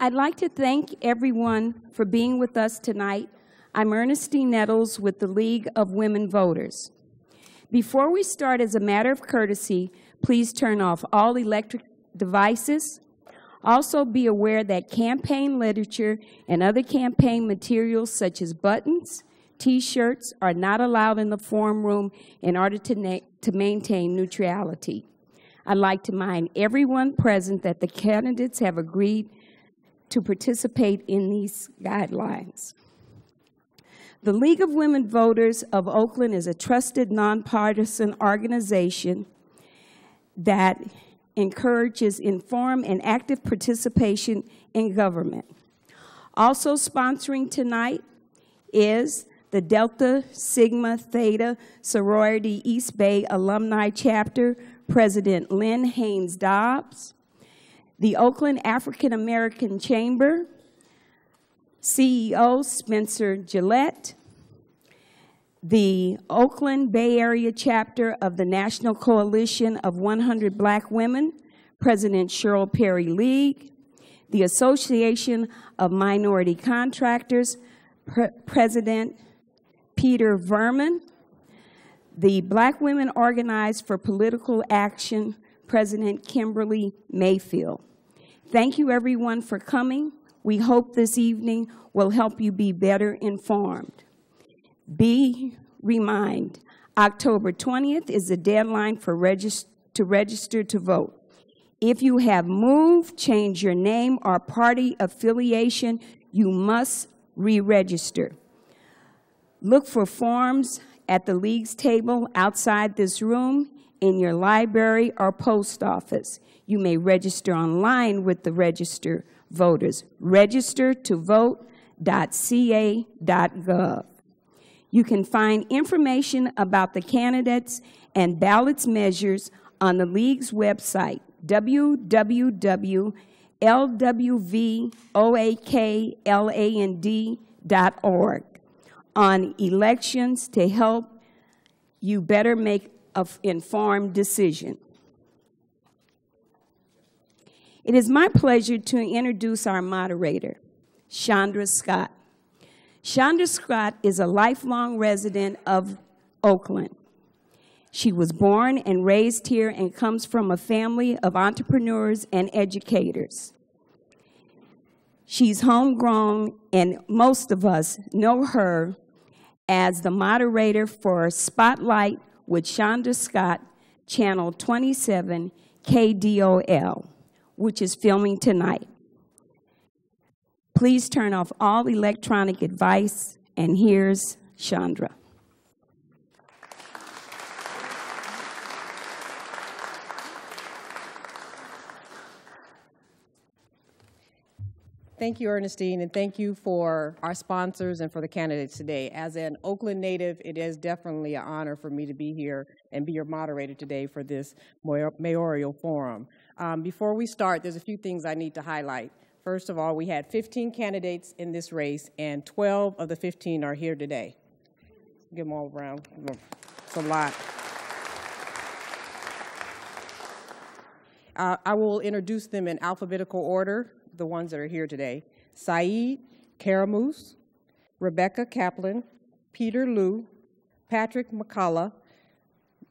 I'd like to thank everyone for being with us tonight. I'm Ernestine Nettles with the League of Women Voters. Before we start, as a matter of courtesy, please turn off all electric devices. Also be aware that campaign literature and other campaign materials such as buttons, T-shirts are not allowed in the forum room in order to maintain neutrality. I'd like to remind everyone present that the candidates have agreed to participate in these guidelines. The League of Women Voters of Oakland is a trusted, nonpartisan organization that encourages informed and active participation in government. Also sponsoring tonight is the Delta Sigma Theta Sorority East Bay Alumni Chapter, President Lynn Haynes Dobbs, the Oakland African American Chamber, CEO Spencer Gillette, the Oakland Bay Area Chapter of the National Coalition of 100 Black Women, President Cheryl Perry League, the Association of Minority Contractors, President Peter Verman, the Black Women Organized for Political Action, President Kimberly Mayfield. Thank you, everyone, for coming. We hope this evening will help you be better informed. Be reminded, October 20th is the deadline for to register to vote. If you have moved, changed your name or party affiliation, you must re-register. Look for forms at the League's table outside this room, in your library or post office. You may register online with the register voters. registertovote.ca.gov. You can find information about the candidates and ballots measures on the League's website, www.lwvoakland.org, on elections to help you better make an informed decision. It is my pleasure to introduce our moderator, Chandra Scott. Chandra Scott is a lifelong resident of Oakland. She was born and raised here and comes from a family of entrepreneurs and educators. She's homegrown, and most of us know her as the moderator for Spotlight with Chandra Scott, Channel 27 KDOL, which is filming tonight. Please turn off all electronic device, and here's Chandra. Thank you, Ernestine, and thank you for our sponsors and for the candidates today. As an Oakland native, it is definitely an honor for me to be here and be your moderator today for this mayoral forum. Before we start, there's a few things I need to highlight. First of all, we had 15 candidates in this race, and 12 of the 15 are here today. Give them all a round. It's a lot. I will introduce them in alphabetical order, the ones that are here today. Saeed Caramoose, Rebecca Kaplan, Peter Liu, Patrick McCullough,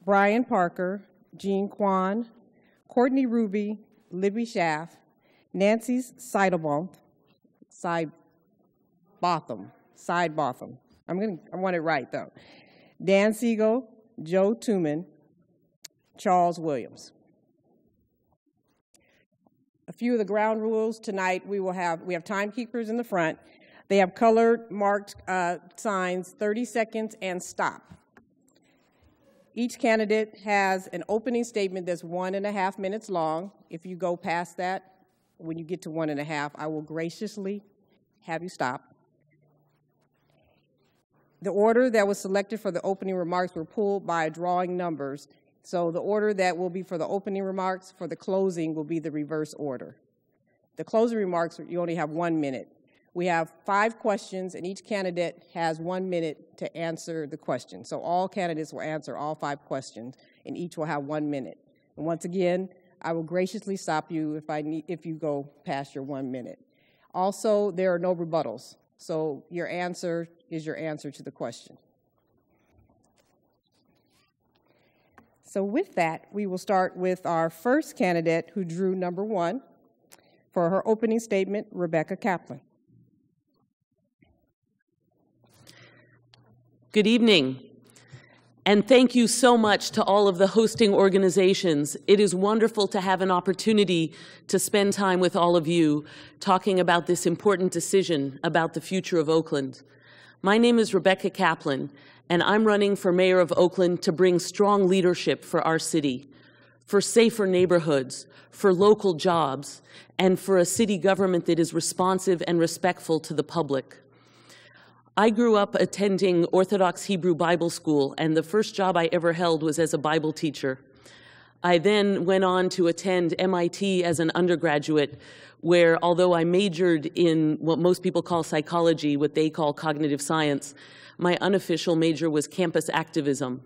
Brian Parker, Jean Kwan, Courtney Ruby, Libby Schaff, Nancy Seidelbaum, Sidebotham. I want it right, though. Dan Siegel, Joe Tooman, Charles Williams. A few of the ground rules tonight, we have timekeepers in the front. They have colored marked signs, 30 seconds and stop. Each candidate has an opening statement that's 1.5 minutes long. If you go past that, when you get to 1.5, I will graciously have you stop. The order that was selected for the opening remarks were pulled by drawing numbers. So the order that will be for the opening remarks, for the closing, will be the reverse order. The closing remarks, you only have 1 minute. We have 5 questions, and each candidate has 1 minute to answer the question. So all candidates will answer all 5 questions, and each will have 1 minute. And once again, I will graciously stop you if you go past your 1 minute. Also, there are no rebuttals, so your answer is your answer to the question. So with that, we will start with our first candidate who drew number 1. For her opening statement, Rebecca Kaplan. Good evening, and thank you so much to all of the hosting organizations. It is wonderful to have an opportunity to spend time with all of you talking about this important decision about the future of Oakland. My name is Rebecca Kaplan, and I'm running for mayor of Oakland to bring strong leadership for our city, for safer neighborhoods, for local jobs, and for a city government that is responsive and respectful to the public. I grew up attending Orthodox Hebrew Bible School, and the first job I ever held was as a Bible teacher. I then went on to attend MIT as an undergraduate, where although I majored in what most people call psychology, what they call cognitive science, my unofficial major was campus activism.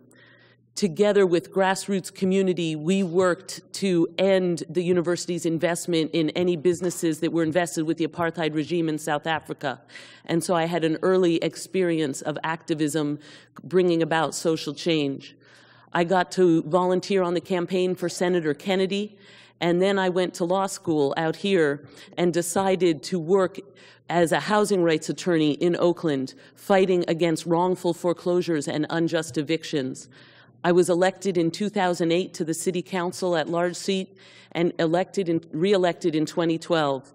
Together with grassroots community, we worked to end the university's investment in any businesses that were invested with the apartheid regime in South Africa. And so I had an early experience of activism bringing about social change. I got to volunteer on the campaign for Senator Kennedy, and then I went to law school out here and decided to work as a housing rights attorney in Oakland, fighting against wrongful foreclosures and unjust evictions. I was elected in 2008 to the City Council at large seat and re-elected in 2012.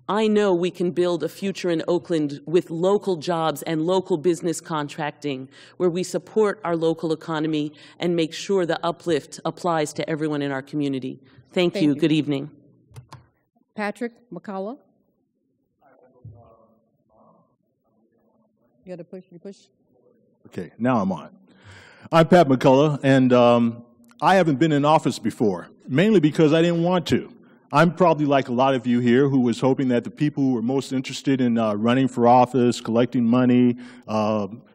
I know we can build a future in Oakland with local jobs and local business contracting, where we support our local economy and make sure the uplift applies to everyone in our community. Thank you. Good evening. Patrick McCullough. You got to push, you push. Okay, now I'm on. I'm Pat McCullough, and I haven't been in office before, mainly because I didn't want to. I'm probably like a lot of you here who was hoping that the people who were most interested in running for office, collecting money,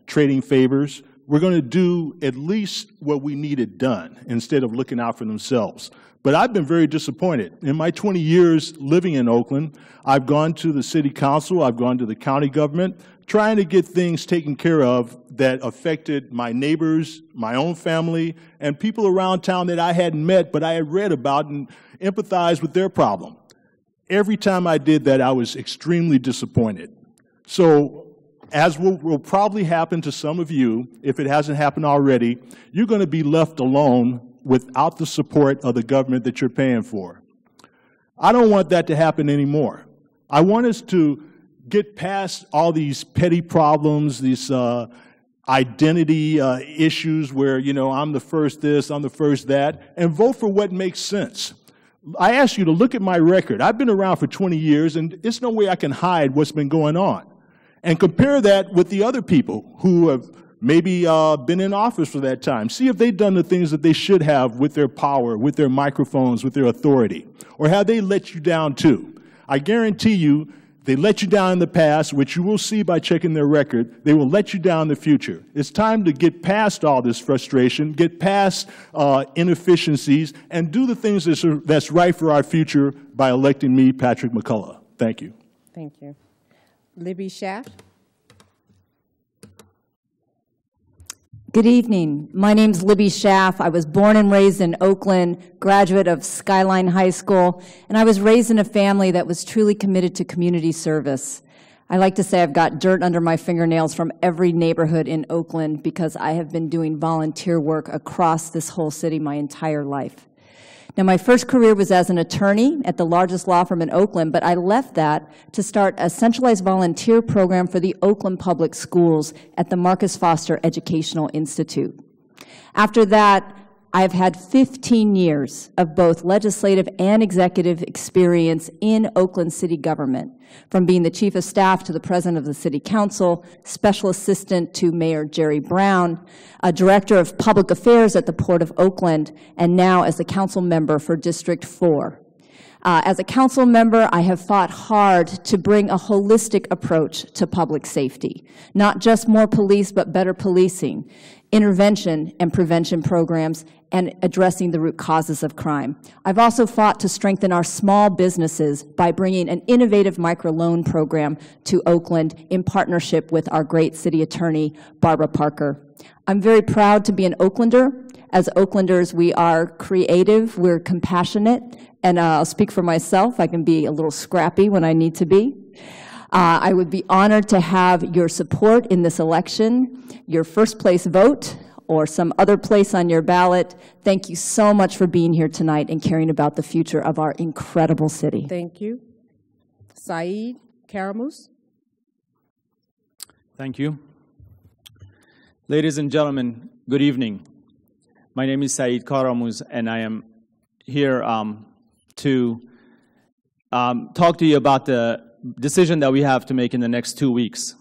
trading favors, were going to do at least what we needed done instead of looking out for themselves. But I've been very disappointed. In my 20 years living in Oakland, I've gone to the city council, I've gone to the county government, trying to get things taken care of that affected my neighbors, my own family, and people around town that I hadn't met, but I had read about and empathized with their problem. Every time I did that, I was extremely disappointed. So, as will probably happen to some of you, if it hasn't happened already, you're going to be left alone without the support of the government that you're paying for. I don't want that to happen anymore. I want us to get past all these petty problems, these identity issues where, you know, I'm the first this, I'm the first that, and vote for what makes sense. I ask you to look at my record. I've been around for 20 years, and there's no way I can hide what's been going on. And compare that with the other people who have maybe been in office for that time. See if they've done the things that they should have with their power, with their microphones, with their authority. Or have they let you down too? I guarantee you, they let you down in the past, which you will see by checking their record. They will let you down in the future. It's time to get past all this frustration, get past inefficiencies, and do the things that's right for our future by electing me, Patrick McCullough. Thank you. Thank you. Libby Schaff. Good evening. My name's Libby Schaff. I was born and raised in Oakland, graduate of Skyline High School, and I was raised in a family that was truly committed to community service. I like to say I've got dirt under my fingernails from every neighborhood in Oakland because I have been doing volunteer work across this whole city my entire life. Now, my first career was as an attorney at the largest law firm in Oakland, but I left that to start a centralized volunteer program for the Oakland Public Schools at the Marcus Foster Educational Institute. After that, I've had 15 years of both legislative and executive experience in Oakland city government, from being the chief of staff to the president of the city council, special assistant to Mayor Jerry Brown, a director of public affairs at the Port of Oakland, and now as a council member for District 4. As a council member, I have fought hard to bring a holistic approach to public safety, not just more police, but better policing, intervention and prevention programs, and addressing the root causes of crime. I've also fought to strengthen our small businesses by bringing an innovative microloan program to Oakland in partnership with our great city attorney, Barbara Parker. I'm very proud to be an Oaklander. As Oaklanders, we are creative, we're compassionate, and I'll speak for myself. I can be a little scrappy when I need to be. I would be honored to have your support in this election, your first place vote, or some other place on your ballot. Thank you so much for being here tonight and caring about the future of our incredible city. Thank you. Saeed Karamus. Thank you. Ladies and gentlemen, good evening. My name is Saeed Karamus, and I am here to talk to you about the decision that we have to make in the next 2 weeks.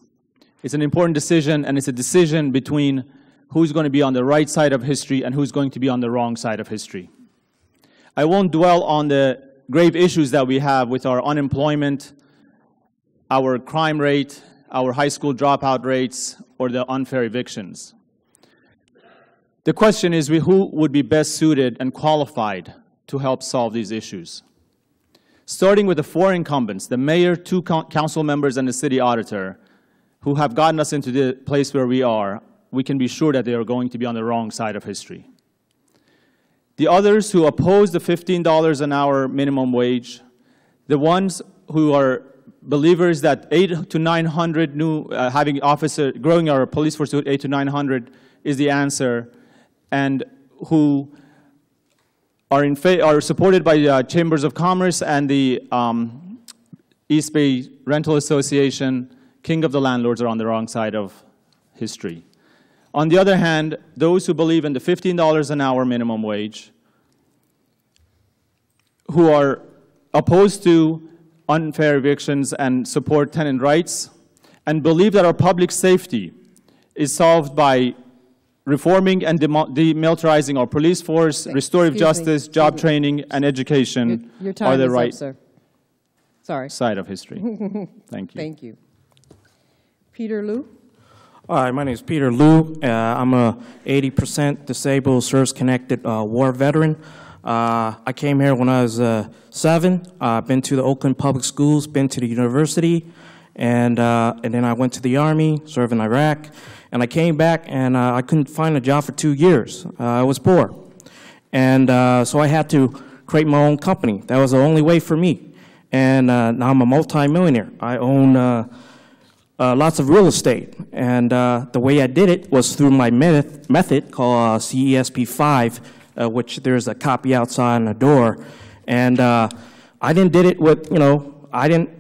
It's an important decision, and it's a decision between who's going to be on the right side of history and who's going to be on the wrong side of history. I won't dwell on the grave issues that we have with our unemployment, our crime rate, our high school dropout rates, or the unfair evictions. The question is, who would be best suited and qualified to help solve these issues? Starting with the four incumbents, the mayor, two council members, and the city auditor, who have gotten us into the place where we are, we can be sure that they are going to be on the wrong side of history. The others who oppose the $15 an hour minimum wage, the ones who are believers that 800 to 900 new, growing our police force to 800 to 900 is the answer, and who are supported by the Chambers of Commerce and the East Bay Rental Association, King of the Landlords, are on the wrong side of history. On the other hand, those who believe in the $15 an hour minimum wage, who are opposed to unfair evictions and support tenant rights, and believe that our public safety is solved by reforming and demilitarizing our police force, restorative justice, job training, and education are the right side of history. Thank you. Thank you. Peter Liu. Hi, my name is Peter Liu. I'm a 80% disabled, service-connected war veteran. I came here when I was 7. I've been to the Oakland Public Schools, been to the university, and then I went to the Army, served in Iraq, and I came back and I couldn't find a job for 2 years. I was poor. And so I had to create my own company. That was the only way for me. And now I'm a multimillionaire. I own lots of real estate. And the way I did it was through my method called CESP5, which there's a copy outside on the door. And I didn't did it with, I didn't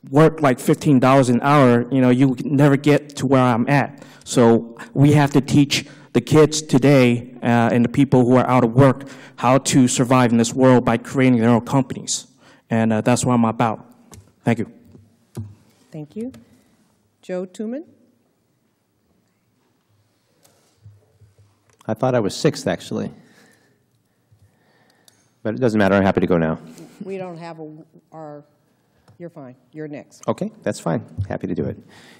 work like $15 an hour. You would never get to where I'm at. So we have to teach the kids today and the people who are out of work how to survive in this world by creating their own companies. And that's what I'm about. Thank you. Thank you. Joe Tuman. I thought I was 6th, actually. But it doesn't matter. I'm happy to go now. We don't have you're fine. You're next. Okay, that's fine. Happy to do it.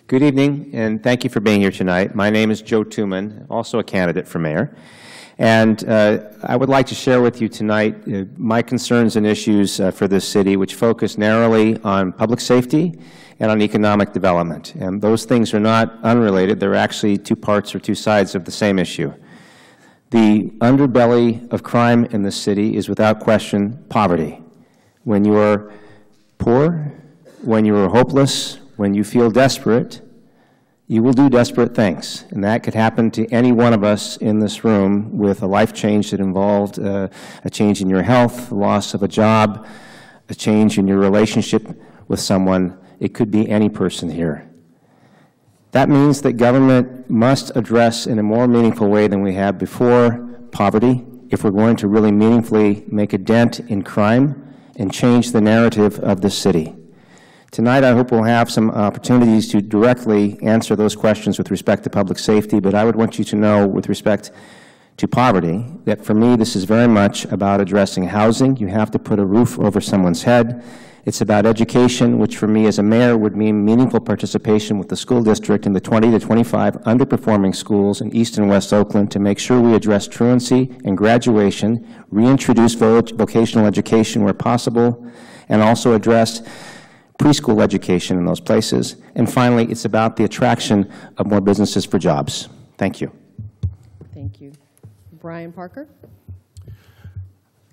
Good evening, and thank you for being here tonight. My name is Joe Tuman, also a candidate for mayor. And I would like to share with you tonight my concerns and issues for this city, which focus narrowly on public safety and on economic development. And those things are not unrelated. They're actually two parts or two sides of the same issue. The underbelly of crime in this city is without question poverty. When you are poor, when you are hopeless, when you feel desperate, you will do desperate things. And that could happen to any one of us in this room with a life change that involved a change in your health, the loss of a job, a change in your relationship with someone. It could be any person here. That means that government must address in a more meaningful way than we have before poverty if we're going to really meaningfully make a dent in crime and change the narrative of this city. Tonight, I hope we'll have some opportunities to directly answer those questions with respect to public safety, but I would want you to know with respect to poverty, that for me this is very much about addressing housing. You have to put a roof over someone's head. It's about education, which for me as a mayor would mean meaningful participation with the school district in the 20 to 25 underperforming schools in East and West Oakland to make sure we address truancy and graduation, reintroduce vocational education where possible, and also address preschool education in those places. And finally, it's about the attraction of more businesses for jobs. Thank you. Thank you. Brian Parker.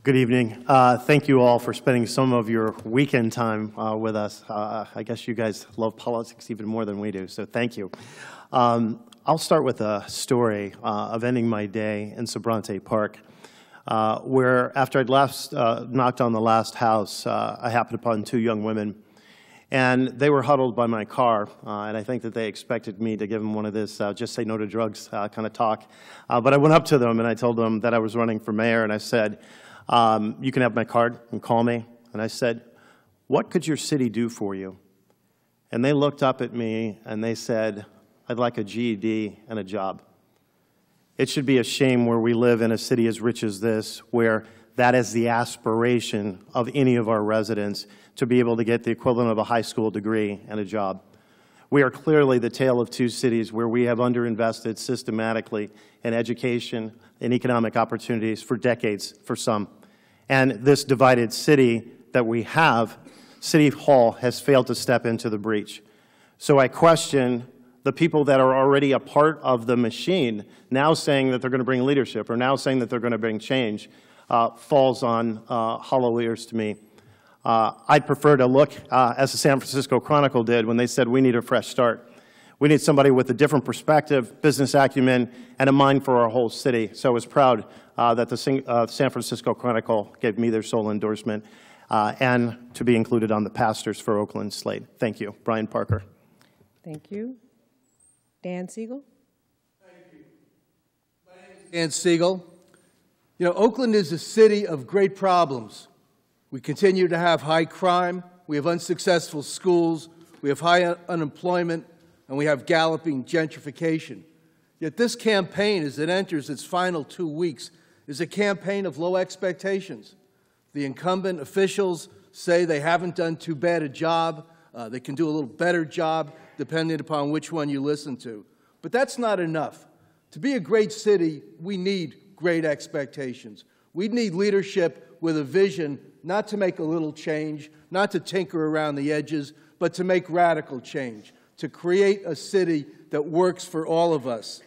Good evening. Thank you all for spending some of your weekend time with us. I guess you guys love politics even more than we do, so thank you. I'll start with a story of ending my day in Sobrante Park, where after I'd last knocked on the last house, I happened upon two young women, and they were huddled by my car, and I think that they expected me to give them one of this just say no to drugs kind of talk. But I went up to them and I told them that I was running for mayor, and I said, you can have my card and call me. And I said, what could your city do for you? And they looked up at me and they said, I'd like a GED and a job. It should be a shame where we live in a city as rich as this, where that is the aspiration of any of our residents, to be able to get the equivalent of a high school degree and a job. We are clearly the tale of two cities where we have underinvested systematically in education and economic opportunities for decades for some. And this divided city that we have, City Hall has failed to step into the breach. So I question the people that are already a part of the machine now saying that they're going to bring leadership or now saying that they're going to bring change falls on hollow ears to me. I'd prefer to look as the San Francisco Chronicle did when they said we need a fresh start. We need somebody with a different perspective, business acumen, and a mind for our whole city. So I was proud that the San Francisco Chronicle gave me their sole endorsement and to be included on the Pastors for Oakland slate. Thank you. Brian Parker. Thank you. Dan Siegel. Thank you. My name is Dan Siegel. You know, Oakland is a city of great problems. We continue to have high crime, we have unsuccessful schools, we have high unemployment, and we have galloping gentrification. Yet this campaign, as it enters its final 2 weeks, is a campaign of low expectations. The incumbent officials say they haven't done too bad a job. They can do a little better job, depending upon which one you listen to. But that's not enough. To be a great city, we need great expectations. We need leadership with a vision, not to make a little change, not to tinker around the edges, but to make radical change, to create a city that works for all of us.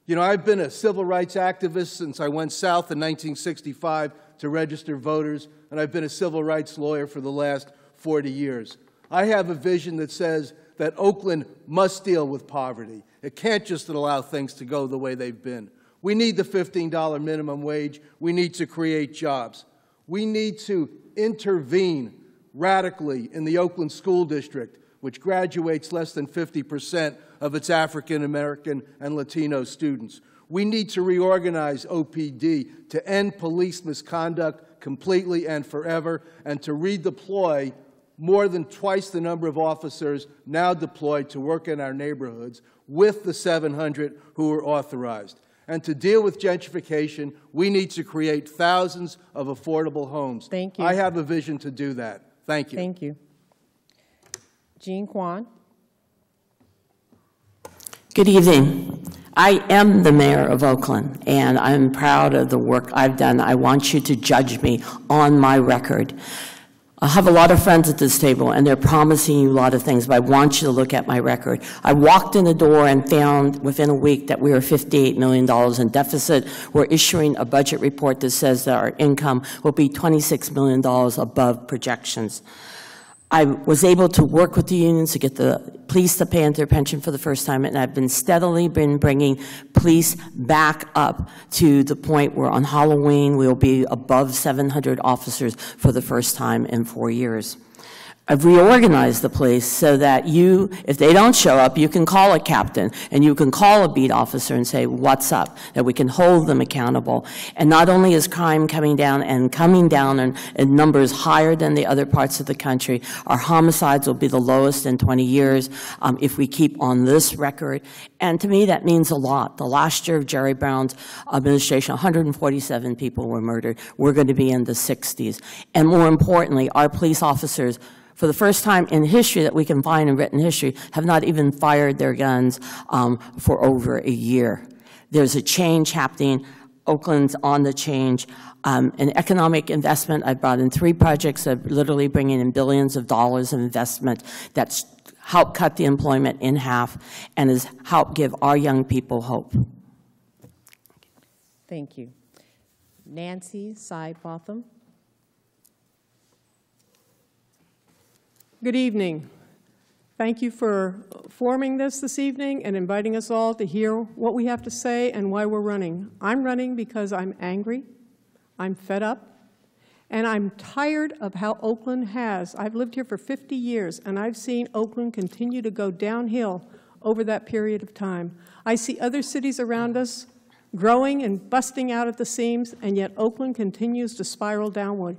You know, I've been a civil rights activist since I went south in 1965 to register voters, and I've been a civil rights lawyer for the last 40 years. I have a vision that says that Oakland must deal with poverty. It can't just allow things to go the way they've been. We need the $15 minimum wage. We need to create jobs. We need to intervene radically in the Oakland School District, which graduates less than 50% of its African American and Latino students. We need to reorganize OPD to end police misconduct completely and forever, and to redeploy more than twice the number of officers now deployed to work in our neighborhoods with the 700 who are authorized. And to deal with gentrification, we need to create thousands of affordable homes. Thank you. I have a vision to do that. Thank you. Thank you. Jean Quan. Good evening. I am the mayor of Oakland, and I'm proud of the work I've done. I want you to judge me on my record. I have a lot of friends at this table, and they're promising you a lot of things, but I want you to look at my record. I walked in the door and found within a week that we were $58 million in deficit. We're issuing a budget report that says that our income will be $26 million above projections. I was able to work with the unions to get the police to pay into their pension for the first time, and I've been steadily bringing police back up to the point where on Halloween we'll be above 700 officers for the first time in 4 years. I've reorganized the police so that if they don't show up, you can call a captain and you can call a beat officer and say, what's up? That we can hold them accountable. And not only is crime coming down in numbers higher than the other parts of the country, our homicides will be the lowest in 20 years if we keep on this record. And to me, that means a lot. The last year of Jerry Brown's administration, 147 people were murdered. We're going to be in the 60s. And more importantly, our police officers, for the first time in history that we can find in written history, have not even fired their guns for over a year. There's a change happening. Oakland's on the change. An economic investment, I brought in 3 projects that are literally bringing in billions of dollars of investment that's helped cut the employment in half and has helped give our young people hope. Thank you. Nancy Botham. Good evening. Thank you for forming this evening and inviting us all to hear what we have to say and why we're running. I'm running because I'm angry, I'm fed up, and I'm tired of how Oakland has. I've lived here for 50 years, and I've seen Oakland continue to go downhill over that period of time. I see other cities around us growing and busting out at the seams, and yet Oakland continues to spiral downward.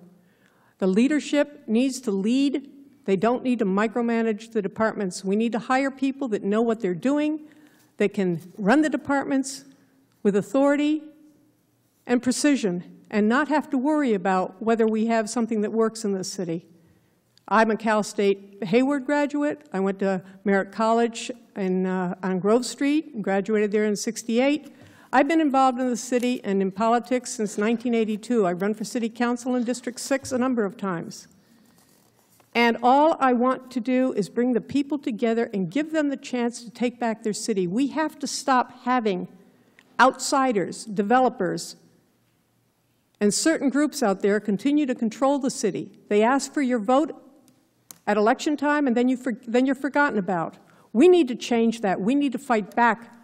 The leadership needs to lead. They don't need to micromanage the departments. We need to hire people that know what they're doing, that can run the departments with authority and precision, and not have to worry about whether we have something that works in this city. I'm a Cal State Hayward graduate. I went to Merritt College on Grove Street and graduated there in '68. I've been involved in the city and in politics since 1982. I've run for city council in District 6 a number of times. And all I want to do is bring the people together and give them the chance to take back their city. We have to stop having outsiders, developers, and certain groups out there continue to control the city. They ask for your vote at election time, and then you're forgotten about. We need to change that. We need to fight back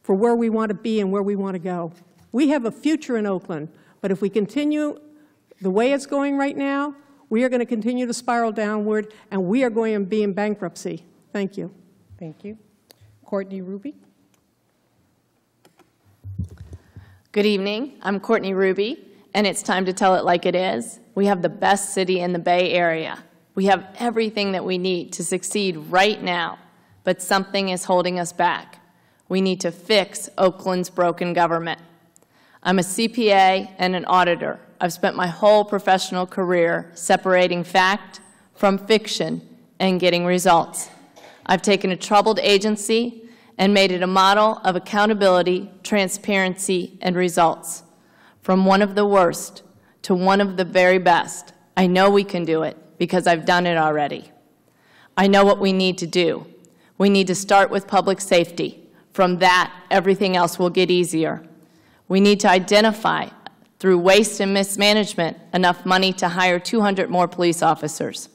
for where we want to be and where we want to go. We have a future in Oakland, but if we continue the way it's going right now, we are going to continue to spiral downward, and we are going to be in bankruptcy. Thank you. Thank you. Courtney Ruby. Good evening. I'm Courtney Ruby, and it's time to tell it like it is. We have the best city in the Bay Area. We have everything that we need to succeed right now, but something is holding us back. We need to fix Oakland's broken government. I'm a CPA and an auditor. I've spent my whole professional career separating fact from fiction and getting results. I've taken a troubled agency and made it a model of accountability, transparency, and results. From one of the worst to one of the very best, I know we can do it because I've done it already. I know what we need to do. We need to start with public safety. From that, everything else will get easier. We need to identify, through waste and mismanagement, enough money to hire 200 more police officers.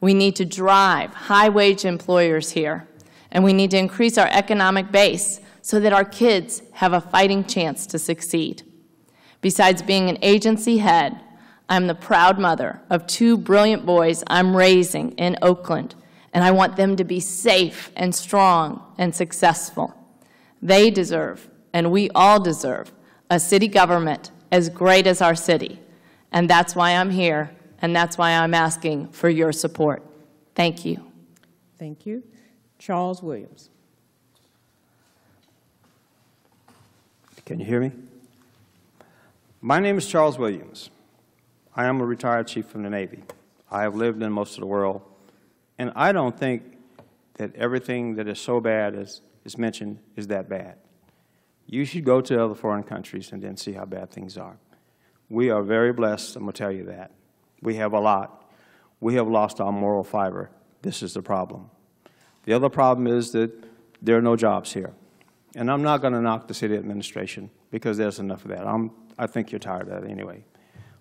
We need to drive high-wage employers here, and we need to increase our economic base so that our kids have a fighting chance to succeed. Besides being an agency head, I'm the proud mother of 2 brilliant boys I'm raising in Oakland, and I want them to be safe and strong and successful. They deserve, and we all deserve, a city government as great as our city. And that's why I'm here, and that's why I'm asking for your support. Thank you. Thank you. Charles Williams. Can you hear me? My name is Charles Williams. I am a retired chief from the Navy. I have lived in most of the world, and I don't think that everything that is so bad as is mentioned is that bad. You should go to other foreign countries and then see how bad things are. We are very blessed, I'm going to tell you that. We have a lot. We have lost our moral fiber. This is the problem. The other problem is that there are no jobs here. And I'm not going to knock the city administration because there's enough of that. I think you're tired of that anyway.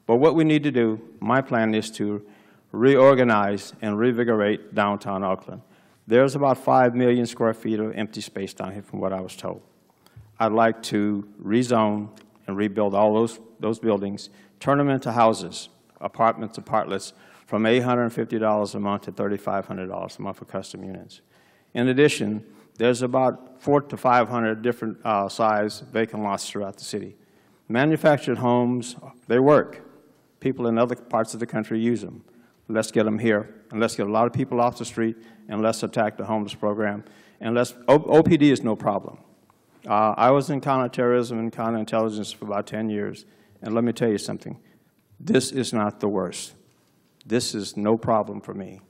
But what we need to do, my plan is to reorganize and revigorate downtown Oakland. There's about 5 million square feet of empty space down here from what I was told. I'd like to rezone and rebuild all those buildings, turn them into houses, apartments, apartlets, from $850 a month to $3,500 a month for custom units. In addition, there's about 400 to 500 different size vacant lots throughout the city. Manufactured homes, they work. People in other parts of the country use them. Let's get them here, and let's get a lot of people off the street, and let's attack the homeless program. And OPD is no problem. I was in counterterrorism and counterintelligence for about 10 years, and let me tell you something. This is not the worst. This is no problem for me,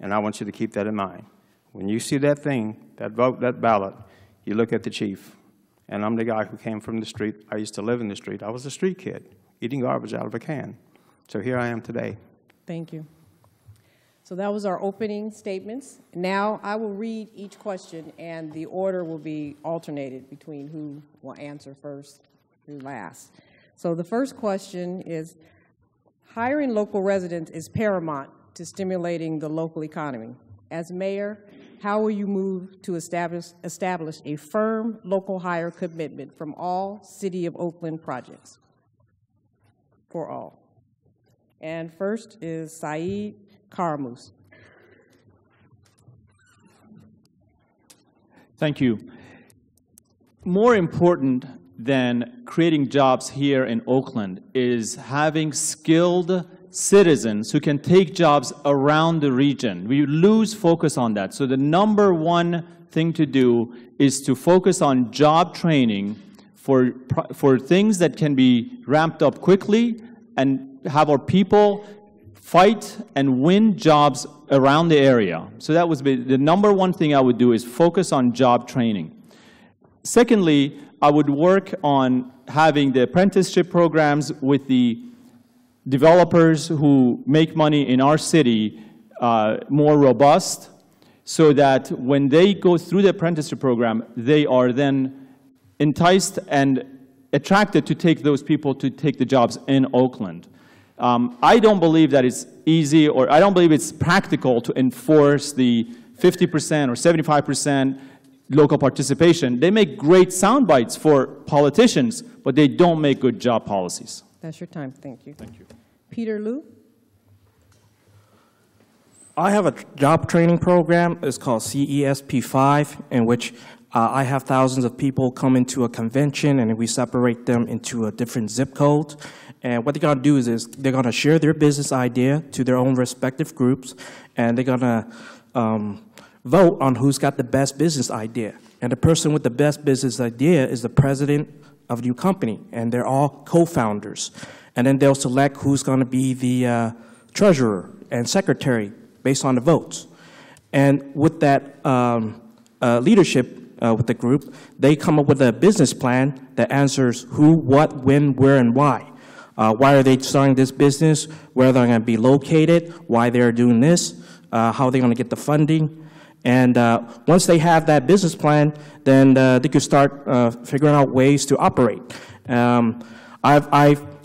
and I want you to keep that in mind. When you see that thing, that vote, that ballot, you look at the chief. And I'm the guy who came from the street. I used to live in the street. I was a street kid, eating garbage out of a can. So here I am today. Thank you. So that was our opening statements. Now I will read each question, and the order will be alternated between who will answer first and last. So the first question is, hiring local residents is paramount to stimulating the local economy. As mayor, how will you move to establish a firm local hire commitment from all City of Oakland projects? For all. And first is Saeed Karamus. Thank you. More important than creating jobs here in Oakland is having skilled citizens who can take jobs around the region. We lose focus on that. So the number one thing to do is to focus on job training for things that can be ramped up quickly and have our people fight and win jobs around the area. So that was the number one thing I would do, is focus on job training. Secondly, I would work on having the apprenticeship programs with the developers who make money in our city more robust, so that when they go through the apprenticeship program, they are then enticed and attracted to take those people to take the jobs in Oakland. I don't believe that it's easy, or I don't believe it's practical to enforce the 50% or 75% local participation. They make great sound bites for politicians, but they don't make good job policies. That's your time. Thank you. Thank you. Peter Liu. I have a job training program. It's called CESP5, in which I have thousands of people come into a convention, and we separate them into a different zip codes. And what they're going to do is they're going to share their business idea to their own respective groups, and they're going to vote on who's got the best business idea. And the person with the best business idea is the president of the new company, and they're all co-founders. And then they'll select who's going to be the treasurer and secretary based on the votes. And with that leadership with the group, they come up with a business plan that answers who, what, when, where, and why. Why are they starting this business, where they're going to be located, why they're doing this, how they're going to get the funding. And once they have that business plan, then they could start figuring out ways to operate.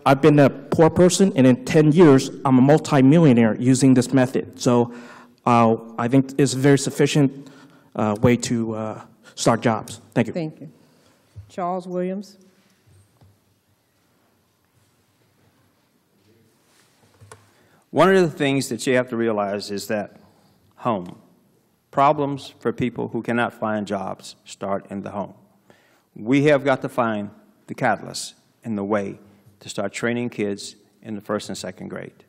I've been a poor person, and in 10 years, I'm a multimillionaire using this method. So I think it's a very sufficient way to start jobs. Thank you. Thank you. Charles Williams. One of the things that you have to realize is that home. Problems for people who cannot find jobs start in the home. We have got to find the catalyst and the way to start training kids in the first and second grade.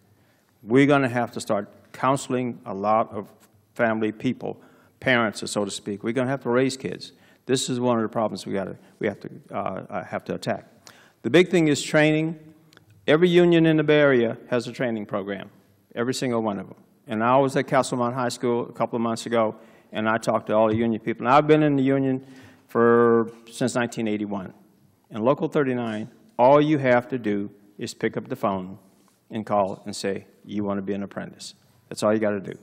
We're going to have to start counseling a lot of family people, parents, so to speak. We're going to have to raise kids. This is one of the problems we have to attack. The big thing is training. Every union in the Bay Area has a training program, every single one of them. And I was at Castlemont High School a couple of months ago, and I talked to all the union people. And I've been in the union since 1981. In Local 39, all you have to do is pick up the phone and call and say, you want to be an apprentice. That's all you got to do.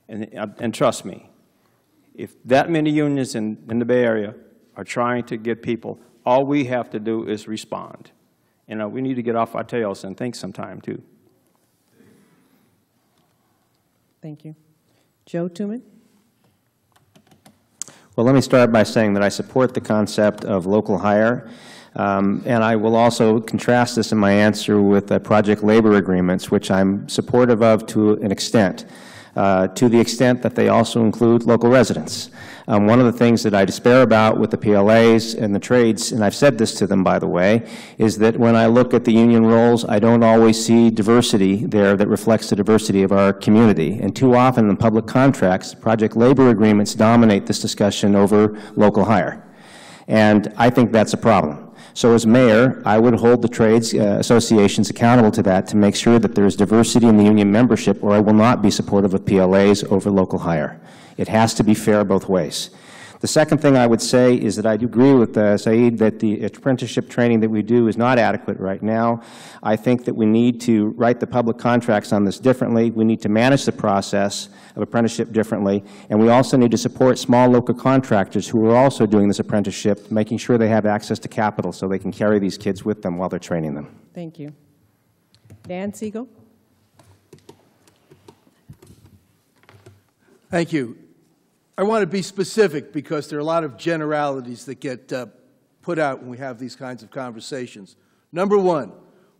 And trust me, if that many unions in the Bay Area are trying to get people, all we have to do is respond. You know, we need to get off our tails and think sometime, too. Thank you. Joe Tuman. Well, let me start by saying that I support the concept of local hire. And I will also contrast this in my answer with project labor agreements, which I'm supportive of to an extent, to the extent that they also include local residents. One of the things that I despair about with the PLAs and the trades, and I've said this to them, by the way, is that when I look at the union roles, I don't always see diversity there that reflects the diversity of our community. And too often in public contracts, project labor agreements dominate this discussion over local hire. And I think that's a problem. So as mayor, I would hold the trades associations accountable to that to make sure that there is diversity in the union membership, or I will not be supportive of PLAs over local hire. It has to be fair both ways. The second thing I would say is that I do agree with Saeed that the apprenticeship training that we do is not adequate right now. I think that we need to write the public contracts on this differently. We need to manage the process of apprenticeship differently. And we also need to support small local contractors who are also doing this apprenticeship, making sure they have access to capital so they can carry these kids with them while they're training them. Thank you. Dan Siegel. Thank you. I want to be specific because there are a lot of generalities that get put out when we have these kinds of conversations. Number one,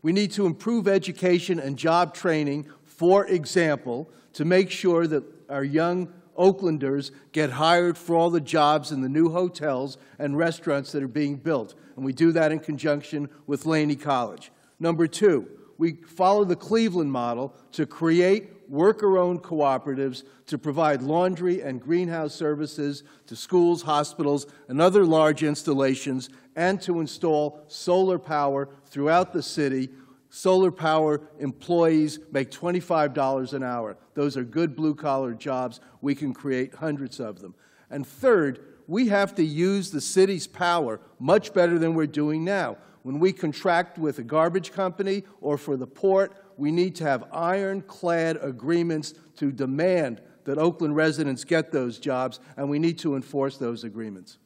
we need to improve education and job training, for example, to make sure that our young Oaklanders get hired for all the jobs in the new hotels and restaurants that are being built. And we do that in conjunction with Laney College. Number two, we follow the Cleveland model to create worker-owned cooperatives to provide laundry and greenhouse services to schools, hospitals, and other large installations, and to install solar power throughout the city. Solar power employees make $25 an hour. Those are good blue-collar jobs. We can create hundreds of them. And third, we have to use the city's power much better than we're doing now. When we contract with a garbage company or for the port, we need to have ironclad agreements to demand that Oakland residents get those jobs, and we need to enforce those agreements.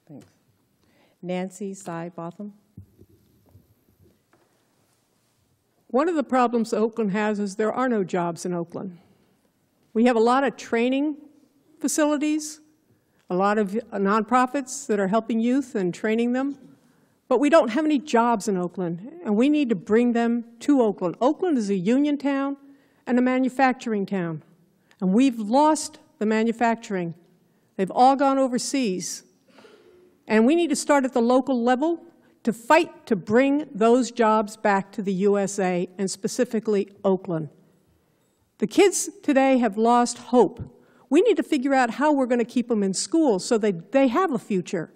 Thanks. Nancy Sy Botham. One of the problems Oakland has is there are no jobs in Oakland. We have a lot of training facilities, a lot of nonprofits that are helping youth and training them, but we don't have any jobs in Oakland, and we need to bring them to Oakland. Oakland is a union town and a manufacturing town, and we've lost the manufacturing. They've all gone overseas, and we need to start at the local level to fight to bring those jobs back to the USA, and specifically Oakland. The kids today have lost hope. We need to figure out how we're going to keep them in school so that they have a future.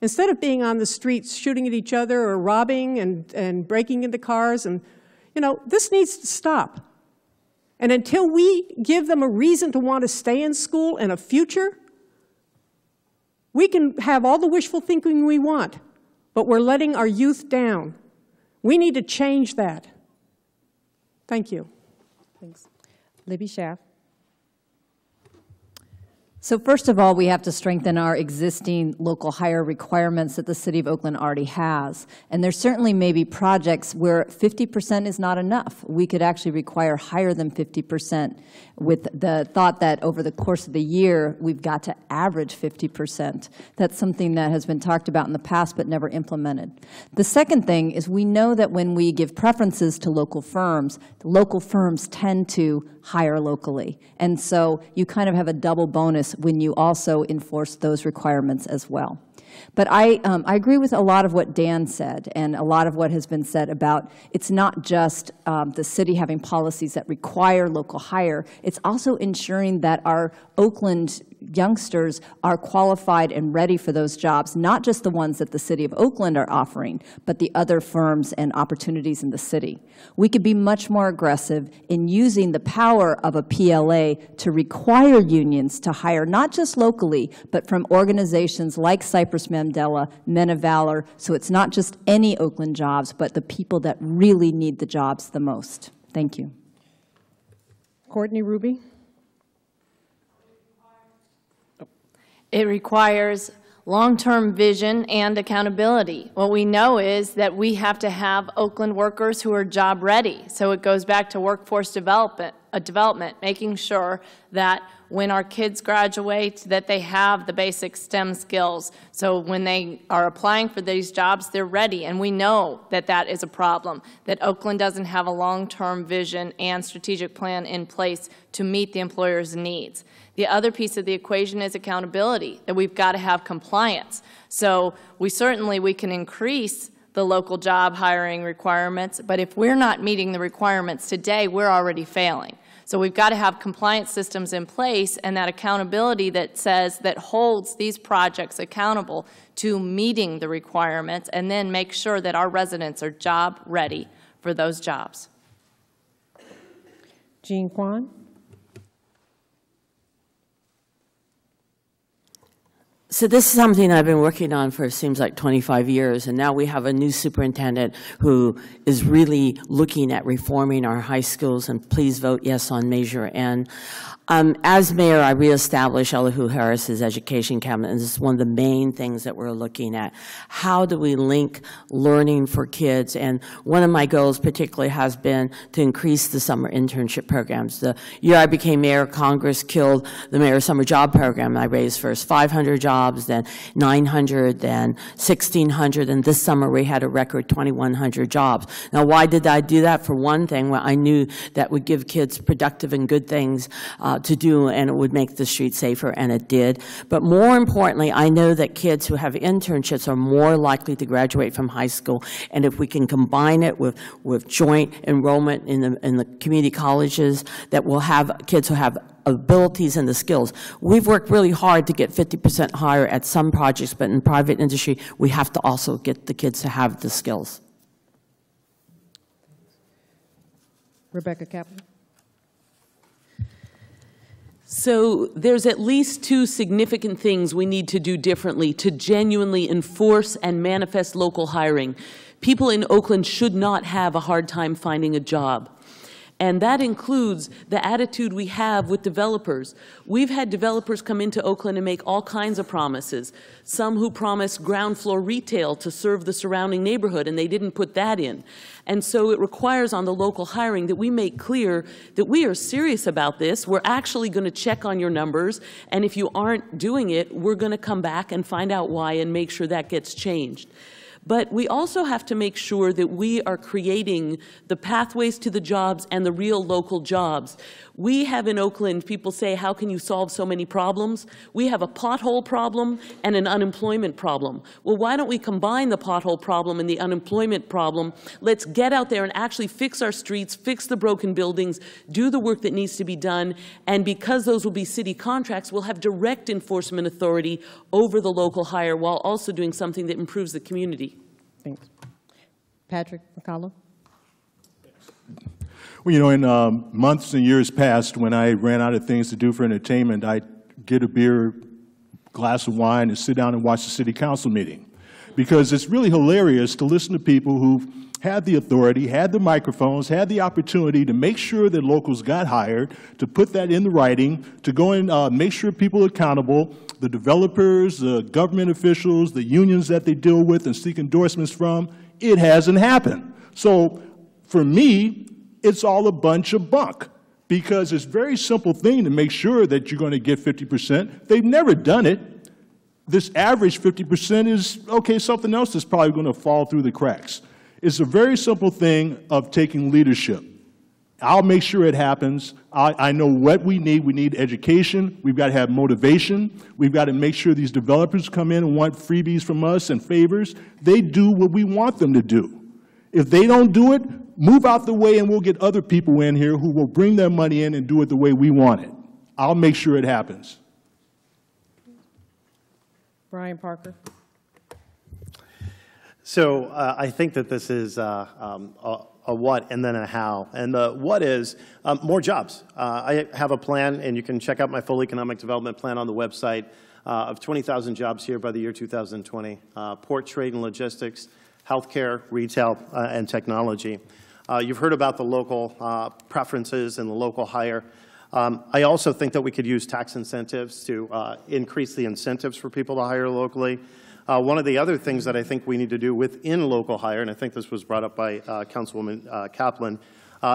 Instead of being on the streets shooting at each other or robbing and breaking into cars, and, you know, this needs to stop. And until we give them a reason to want to stay in school and a future, we can have all the wishful thinking we want, but we're letting our youth down. We need to change that. Thank you. Thanks. Libby Schaff. So first of all, we have to strengthen our existing local hire requirements that the City of Oakland already has. And there certainly may be projects where 50% is not enough. We could actually require higher than 50%, with the thought that over the course of the year, we've got to average 50%. That's something that has been talked about in the past but never implemented. The second thing is we know that when we give preferences to local firms tend to hire locally. And so you kind of have a double bonus when you also enforce those requirements as well. But I agree with a lot of what Dan said and a lot of what has been said about it's not just the city having policies that require local hire, it's also ensuring that our Oakland youngsters are qualified and ready for those jobs, not just the ones that the City of Oakland are offering, but the other firms and opportunities in the city. We could be much more aggressive in using the power of a PLA to require unions to hire not just locally, but from organizations like Cypress Mandela, Men of Valor, so it's not just any Oakland jobs, but the people that really need the jobs the most. Thank you. Courtney Ruby. It requires long-term vision and accountability. What we know is that we have to have Oakland workers who are job ready. So it goes back to workforce development. development, making sure that when our kids graduate, that they have the basic STEM skills. So when they are applying for these jobs, they're ready. And we know that that is a problem, that Oakland doesn't have a long-term vision and strategic plan in place to meet the employer's needs. The other piece of the equation is accountability, that we've got to have compliance. So we can increase the local job hiring requirements, but if we're not meeting the requirements today, we're already failing. So we've got to have compliance systems in place and that accountability that holds these projects accountable to meeting the requirements, and then make sure that our residents are job ready for those jobs. Jean Quan. So this is something I've been working on for, it seems like, 25 years, and now we have a new superintendent who is really looking at reforming our high schools, and please vote yes on Measure N. As mayor, I reestablished Elihu Harris's education cabinet, and this is one of the main things that we're looking at. How do we link learning for kids? And one of my goals particularly has been to increase the summer internship programs. The year I became mayor, Congress killed the mayor's summer job program. I raised first 500 jobs, then 900, then 1,600, and this summer we had a record 2,100 jobs. Now, why did I do that? For one thing, well, I knew that would give kids productive and good things to do, and it would make the street safer, and it did. But more importantly, I know that kids who have internships are more likely to graduate from high school, and if we can combine it with joint enrollment in the community colleges, that will have kids who have abilities and the skills. We've worked really hard to get 50% higher at some projects, but in private industry, we have to also get the kids to have the skills. Rebecca Kaplan. So there's at least two significant things we need to do differently to genuinely enforce and manifest local hiring. People in Oakland should not have a hard time finding a job. And that includes the attitude we have with developers. We've had developers come into Oakland and make all kinds of promises. Some who promised ground floor retail to serve the surrounding neighborhood, and they didn't put that in. And so it requires on the local hiring that we make clear that we are serious about this. We're actually going to check on your numbers, and if you aren't doing it, we're going to come back and find out why and make sure that gets changed. But we also have to make sure that we are creating the pathways to the jobs and the real local jobs. We have in Oakland, people say, how can you solve so many problems? We have a pothole problem and an unemployment problem. Well, why don't we combine the pothole problem and the unemployment problem? Let's get out there and actually fix our streets, fix the broken buildings, do the work that needs to be done, and because those will be city contracts, we'll have direct enforcement authority over the local hire while also doing something that improves the community. Thanks. Patrick McCullough. Well, you know, in months and years past, when I ran out of things to do for entertainment, I'd get a beer, glass of wine, and sit down and watch the city council meeting. Because it's really hilarious to listen to people who've had the authority, had the microphones, had the opportunity to make sure that locals got hired, to put that in the writing, to go and make sure people are accountable, the developers, the government officials, the unions that they deal with and seek endorsements from. It hasn't happened. So for me, it's all a bunch of bunk, because it's a very simple thing to make sure that you're going to get 50%. They've never done it. This average 50% is, okay, something else is probably going to fall through the cracks. It's a very simple thing of taking leadership. I'll make sure it happens. I know what we need. We need education. We've got to have motivation. We've got to make sure these developers come in and want freebies from us and favors. They do what we want them to do. If they don't do it, move out the way and we'll get other people in here who will bring their money in and do it the way we want it. I'll make sure it happens. Brian Parker. So I think that this is a what and then a how. And the what is more jobs. I have a plan, and you can check out my full economic development plan on the website, of 20,000 jobs here by the year 2020. Port, trade, and logistics, healthcare, retail, and technology. You've heard about the local preferences and the local hire. I also think that we could use tax incentives to increase the incentives for people to hire locally. One of the other things that I think we need to do within local hire, and I think this was brought up by Councilwoman Kaplan,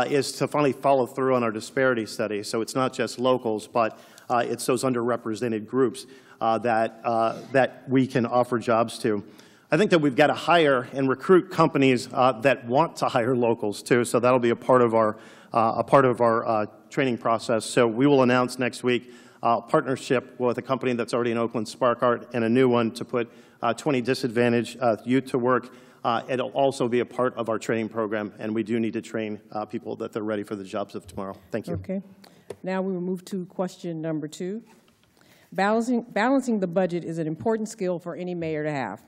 is to finally follow through on our disparity study. So it's not just locals, but it's those underrepresented groups that we can offer jobs to. I think that we've got to hire and recruit companies that want to hire locals too. So that'll be a part of our training process. So we will announce next week a partnership with a company that's already in Oakland, Spark Art, and a new one to put 20 disadvantaged youth to work. It'll also be a part of our training program, and we do need to train people that they're ready for the jobs of tomorrow. Thank you. Okay. Now we will move to question number 2. Balancing the budget is an important skill for any mayor to have.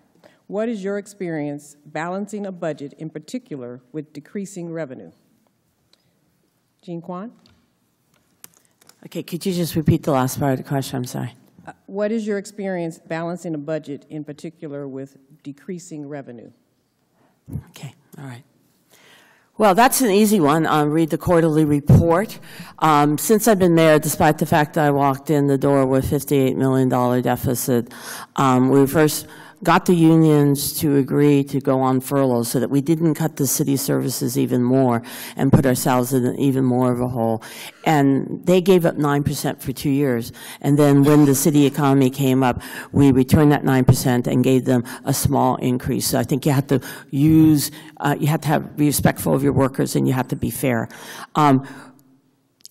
What is your experience balancing a budget, in particular with decreasing revenue? Jean Quan? Okay, could you just repeat the last part of the question? I'm sorry. What is your experience balancing a budget, in particular with decreasing revenue? Okay, all right. Well, that's an easy one. Read the quarterly report. Since I've been mayor, despite the fact that I walked in the door with $58 million deficit, we first got the unions to agree to go on furlough so that we didn't cut the city services even more and put ourselves in even more of a hole. And they gave up 9% for 2 years. And then when the city economy came up, we returned that 9% and gave them a small increase. So I think you have to use, you have to be respectful of your workers, and you have to be fair.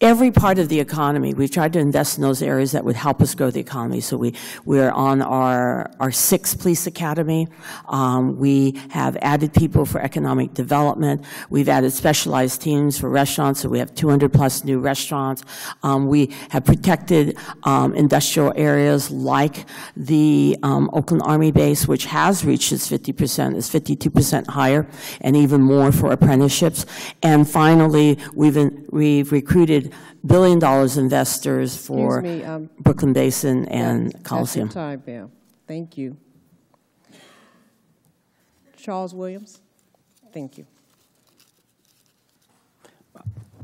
Every part of the economy, we've tried to invest in those areas that would help us grow the economy. So we're on our 6th police academy. We have added people for economic development. We've added specialized teams for restaurants, so we have 200+ new restaurants. We have protected industrial areas like the Oakland Army Base, which has reached its 50%, is 52% higher, and even more for apprenticeships. And finally, we've recruited $1 billion investors for Brooklyn Basin and Coliseum. That's your time, ma'am. Thank you. Charles Williams. Thank you.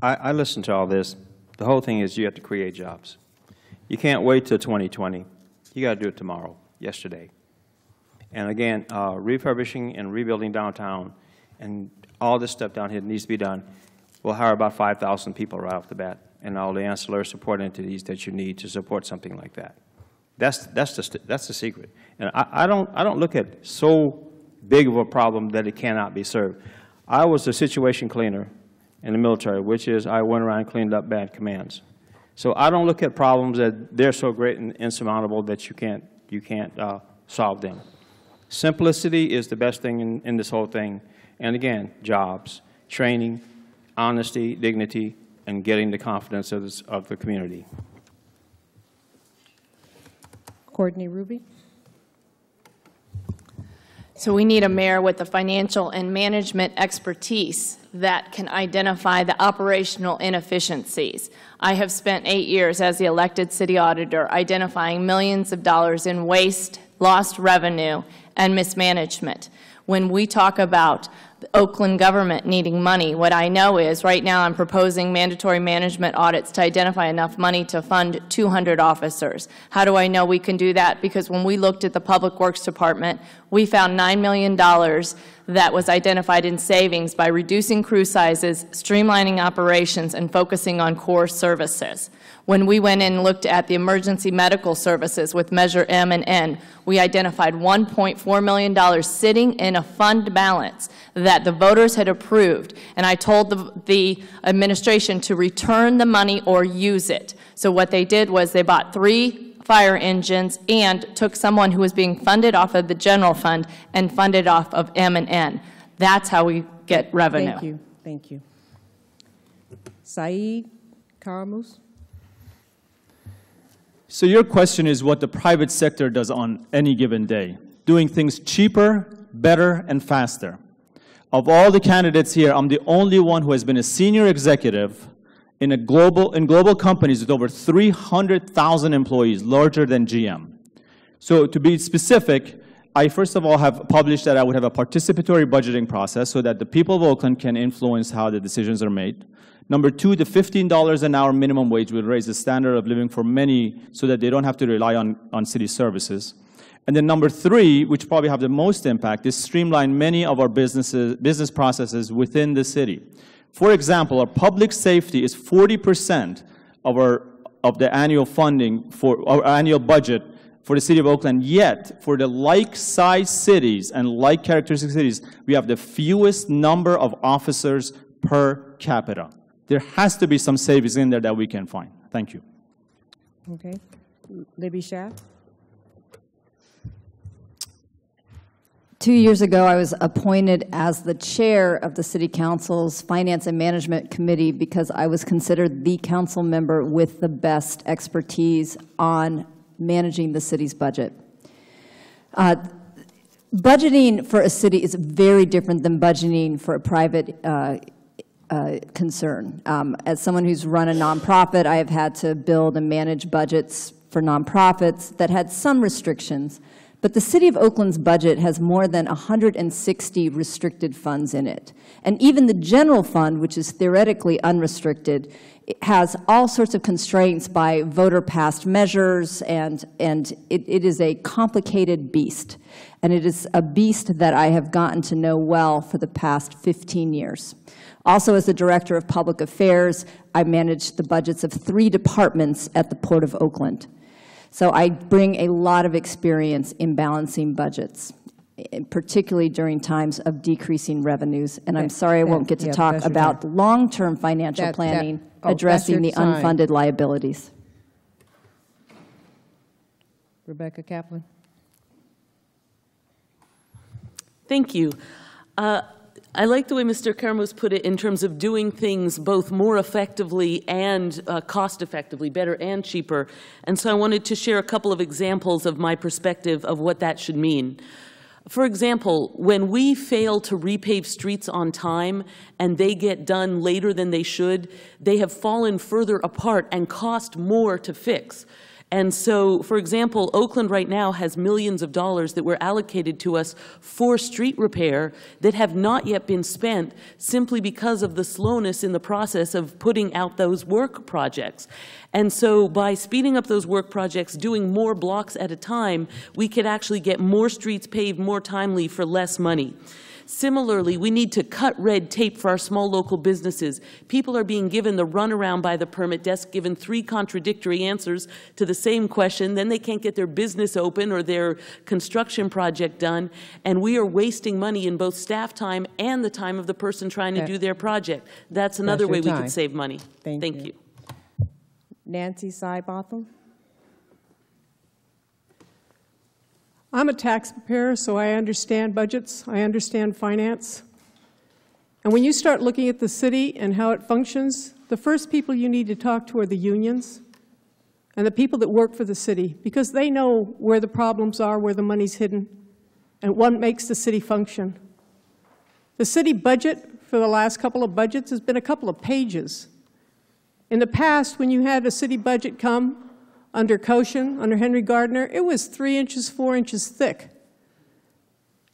I listened to all this. The whole thing is you have to create jobs. You can't wait till 2020. You got to do it tomorrow, yesterday. And again, refurbishing and rebuilding downtown and all this stuff down here needs to be done. We'll hire about 5,000 people right off the bat, and all the ancillary support entities that you need to support something like that. That's the secret. And I don't look at so big of a problem that it cannot be served. I was a situation cleaner in the military, which is I went around and cleaned up bad commands. So I don't look at problems that they're so great and insurmountable that you can't solve them. Simplicity is the best thing in this whole thing. And again, jobs, training, honesty, dignity, and getting the confidence of the community. Courtney Ruby. So we need a mayor with the financial and management expertise that can identify the operational inefficiencies. I have spent 8 years as the elected city auditor identifying millions of dollars in waste, lost revenue, and mismanagement. When we talk about the Oakland government needing money, what I know is right now I'm proposing mandatory management audits to identify enough money to fund 200 officers. How do I know we can do that? Because when we looked at the Public Works Department, we found $9 million that was identified in savings by reducing crew sizes, streamlining operations, and focusing on core services. When we went in and looked at the emergency medical services with Measure M and N, we identified $1.4 million sitting in a fund balance that the voters had approved. And I told the administration to return the money or use it. So what they did was they bought 3 fire engines and took someone who was being funded off of the general fund and funded off of M and N. That's how we get revenue. Thank you. Thank you. Saeed Karamus. So your question is what the private sector does on any given day, doing things cheaper, better, and faster. Of all the candidates here, I'm the only one who has been a senior executive in global companies with over 300,000 employees, larger than GM. So to be specific, I first of all have published that I would have a participatory budgeting process so that the people of Oakland can influence how the decisions are made. Number 2, the $15 an hour minimum wage would raise the standard of living for many so that they don't have to rely on city services. And then number 3, which probably have the most impact, is streamline many of our business processes within the city. For example, our public safety is 40% of the annual funding for our annual budget for the city of Oakland, yet for the like-sized cities and like characteristic cities, we have the fewest number of officers per capita. There has to be some savings in there that we can find. Thank you. Okay. Libby Schaff. 2 years ago, I was appointed as the chair of the City Council's Finance and Management Committee because I was considered the council member with the best expertise on managing the city's budget. Budgeting for a city is very different than budgeting for a private concern. As someone who's run a nonprofit, I have had to build and manage budgets for nonprofits that had some restrictions. But the City of Oakland's budget has more than 160 restricted funds in it. And even the general fund, which is theoretically unrestricted, it has all sorts of constraints by voter-passed measures, and it is a complicated beast. And it is a beast that I have gotten to know well for the past 15 years. Also, as the Director of Public Affairs, I manage the budgets of 3 departments at the Port of Oakland. So I bring a lot of experience in balancing budgets, particularly during times of decreasing revenues. And I'm sorry I won't get to talk about long-term financial planning, addressing the unfunded liabilities. Rebecca Kaplan. Thank you. I like the way Mr. Karamuz put it in terms of doing things both more effectively and cost effectively, better and cheaper. And so I wanted to share a couple of examples of my perspective of what that should mean. For example, when we fail to repave streets on time and they get done later than they should, they have fallen further apart and cost more to fix. And so, for example, Oakland right now has millions of dollars that were allocated to us for street repair that have not yet been spent simply because of the slowness in the process of putting out those work projects. And so by speeding up those work projects, doing more blocks at a time, we could actually get more streets paved more timely for less money. Similarly, we need to cut red tape for our small local businesses. People are being given the runaround by the permit desk, given 3 contradictory answers to the same question. Then they can't get their business open or their construction project done. And we are wasting money in both staff time and the time of the person trying to do their project. That's another way we could save money. Thank you. Nancy Seibotham. I'm a tax preparer, so I understand budgets, I understand finance. And when you start looking at the city and how it functions, the first people you need to talk to are the unions and the people that work for the city, because they know where the problems are, where the money's hidden, and what makes the city function. The city budget for the last couple of budgets has been a couple of pages. In the past, when you had a city budget come, under Koshin, under Henry Gardner, it was 3 inches, 4 inches thick.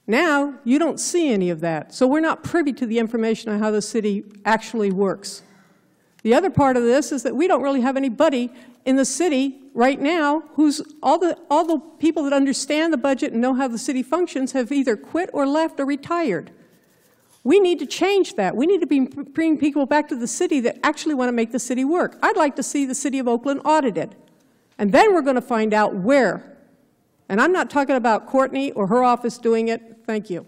Now, you don't see any of that. So we're not privy to the information on how the city actually works. The other part of this is that we don't really have anybody in the city right now who's, all the people that understand the budget and know how the city functions have either quit or left or retired. We need to change that. We need to bring people back to the city that actually want to make the city work. I'd like to see the city of Oakland audited. And then we're going to find out where. And I'm not talking about Courtney or her office doing it. Thank you.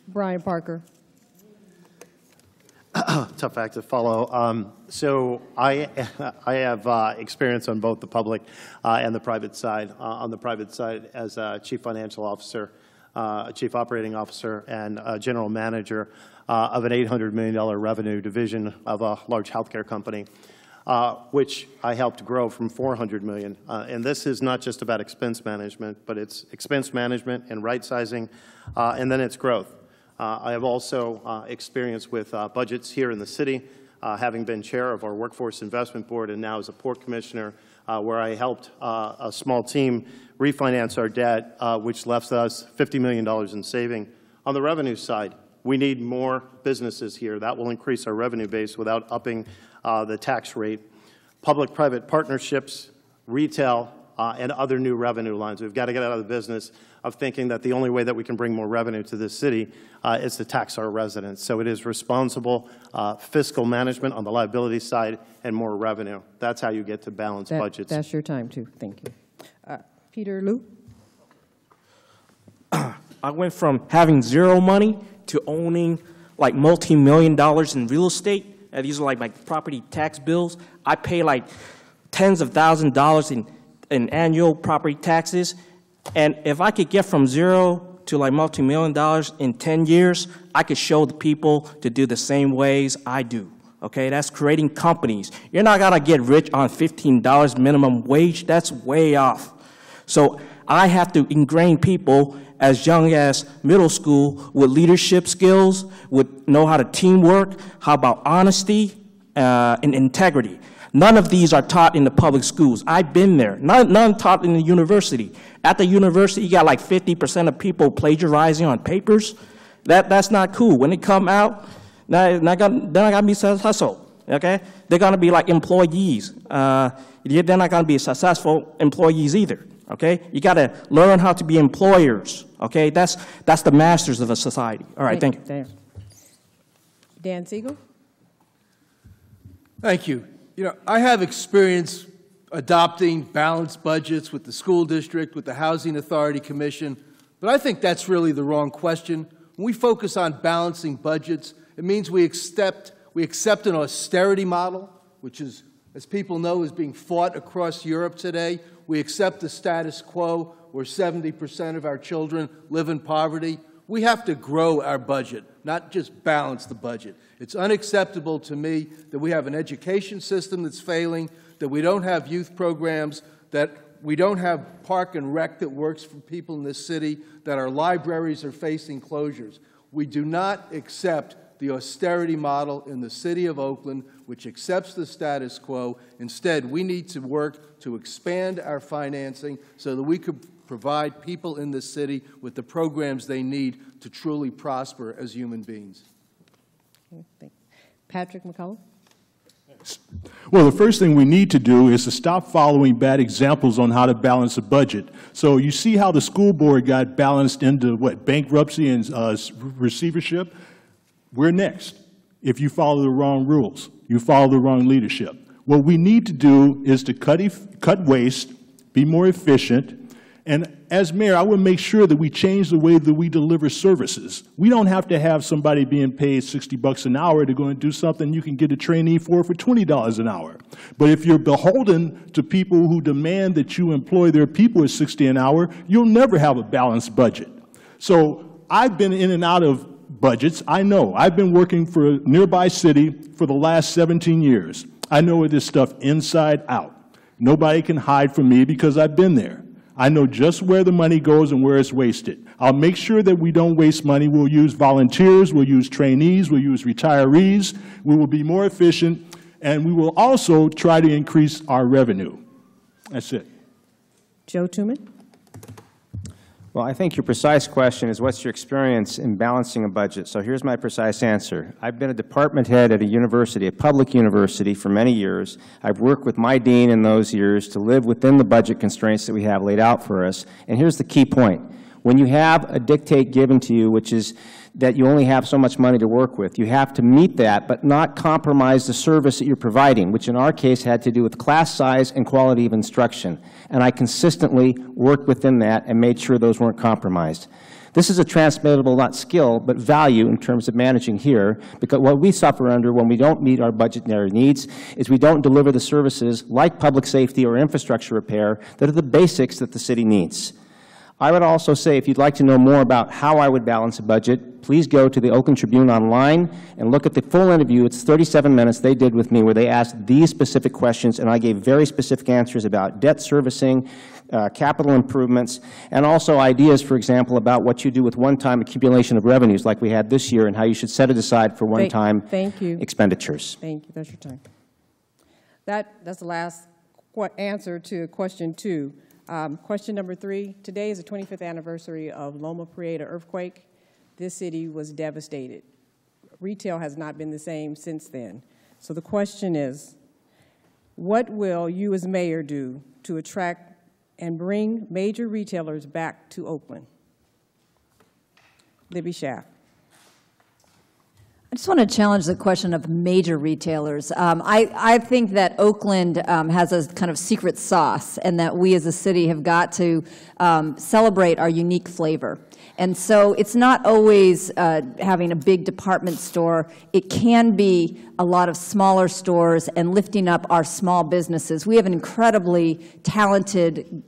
Brian Parker. Tough act to follow. So I have experience on both the public and the private side. On the private side as a chief financial officer, a chief operating officer, and a general manager of an $800 million revenue division of a large healthcare company, which I helped grow from $400 million. And this is not just about expense management, but it's expense management and right-sizing, and then it's growth. I have also experience with budgets here in the city, having been chair of our Workforce Investment Board and now as a port commissioner, where I helped a small team refinance our debt, which left us $50 million in saving. On the revenue side, we need more businesses here. That will increase our revenue base without upping the tax rate. Public-private partnerships, retail, and other new revenue lines. We've got to get out of the business of thinking that the only way that we can bring more revenue to this city is to tax our residents. So it is responsible fiscal management on the liability side and more revenue. That's how you get to balanced budgets. That's your time, too. Thank you. Peter Liu? I went from having zero money to owning like multi-million dollars in real estate. And these are like my property tax bills. I pay like tens of thousands of dollars in annual property taxes. And if I could get from zero to like multi-million dollars in 10 years, I could show the people to do the same ways I do. Okay, that's creating companies. You're not gonna get rich on $15 minimum wage. That's way off. So I have to ingrain people as young as middle school with leadership skills, would know how to teamwork, how about honesty and integrity. None of these are taught in the public schools. I've been there. None taught in the university. At the university, you got like 50% of people plagiarizing on papers. That's not cool. When they come out, they're not gonna be successful. Okay, they're gonna be like employees. They're not gonna be successful employees either. Okay, you got to learn how to be employers. Okay, that's the masters of a society. All right, thank you. Dan Siegel? Thank you. You know, I have experience adopting balanced budgets with the school district, with the Housing Authority Commission, but I think that's really the wrong question. When we focus on balancing budgets, it means we accept an austerity model, which is, as people know, is being fought across Europe today. We accept the status quo where 70% of our children live in poverty. We have to grow our budget, not just balance the budget. It's unacceptable to me that we have an education system that's failing, that we don't have youth programs, that we don't have park and rec that works for people in this city, that our libraries are facing closures. We do not accept the austerity model in the city of Oakland, which accepts the status quo. Instead, we need to work to expand our financing so that we could provide people in this city with the programs they need to truly prosper as human beings. Okay, thank you. Patrick McCullough? Well, the first thing we need to do is to stop following bad examples on how to balance a budget. So you see how the school board got balanced into, what, bankruptcy and receivership? We're next. If you follow the wrong rules, you follow the wrong leadership. What we need to do is to cut waste, be more efficient, and as mayor, I would make sure that we change the way that we deliver services. We don't have to have somebody being paid $60 an hour to go and do something you can get a trainee for $20 an hour. But if you're beholden to people who demand that you employ their people at $60 an hour, you'll never have a balanced budget. So I've been in and out of budgets. I know. I've been working for a nearby city for the last 17 years. I know this stuff inside out. Nobody can hide from me because I've been there. I know just where the money goes and where it's wasted. I'll make sure that we don't waste money. We'll use volunteers, we'll use trainees, we'll use retirees. We will be more efficient, and we will also try to increase our revenue. That's it. Joe Tooman? Well, I think your precise question is, what's your experience in balancing a budget? So here's my precise answer. I've been a department head at a university, a public university, for many years. I've worked with my dean in those years to live within the budget constraints that we have laid out for us. And here's the key point. When you have a dictate given to you, which is that you only have so much money to work with, you have to meet that but not compromise the service that you're providing, which in our case had to do with class size and quality of instruction. And I consistently worked within that and made sure those weren't compromised. This is a transmittable, not skill, but value in terms of managing here, because what we suffer under when we don't meet our budgetary needs is we don't deliver the services like public safety or infrastructure repair that are the basics that the city needs. I would also say, if you'd like to know more about how I would balance a budget, please go to the Oakland Tribune online and look at the full interview. It's 37 minutes they did with me where they asked these specific questions, and I gave very specific answers about debt servicing, capital improvements, and also ideas, for example, about what you do with one-time accumulation of revenues like we had this year and how you should set it aside for one-time expenditures. Thank you. That's your time. That's the last answer to question 2. Question number 3, today is the 25th anniversary of Loma Prieta earthquake. This city was devastated. Retail has not been the same since then. So the question is, what will you as mayor do to attract and bring major retailers back to Oakland? Libby Schaaf. I just want to challenge the question of major retailers. I think that Oakland has a kind of secret sauce, and that we as a city have got to celebrate our unique flavor. And so it's not always having a big department store. It can be a lot of smaller stores and lifting up our small businesses. We have an incredibly talented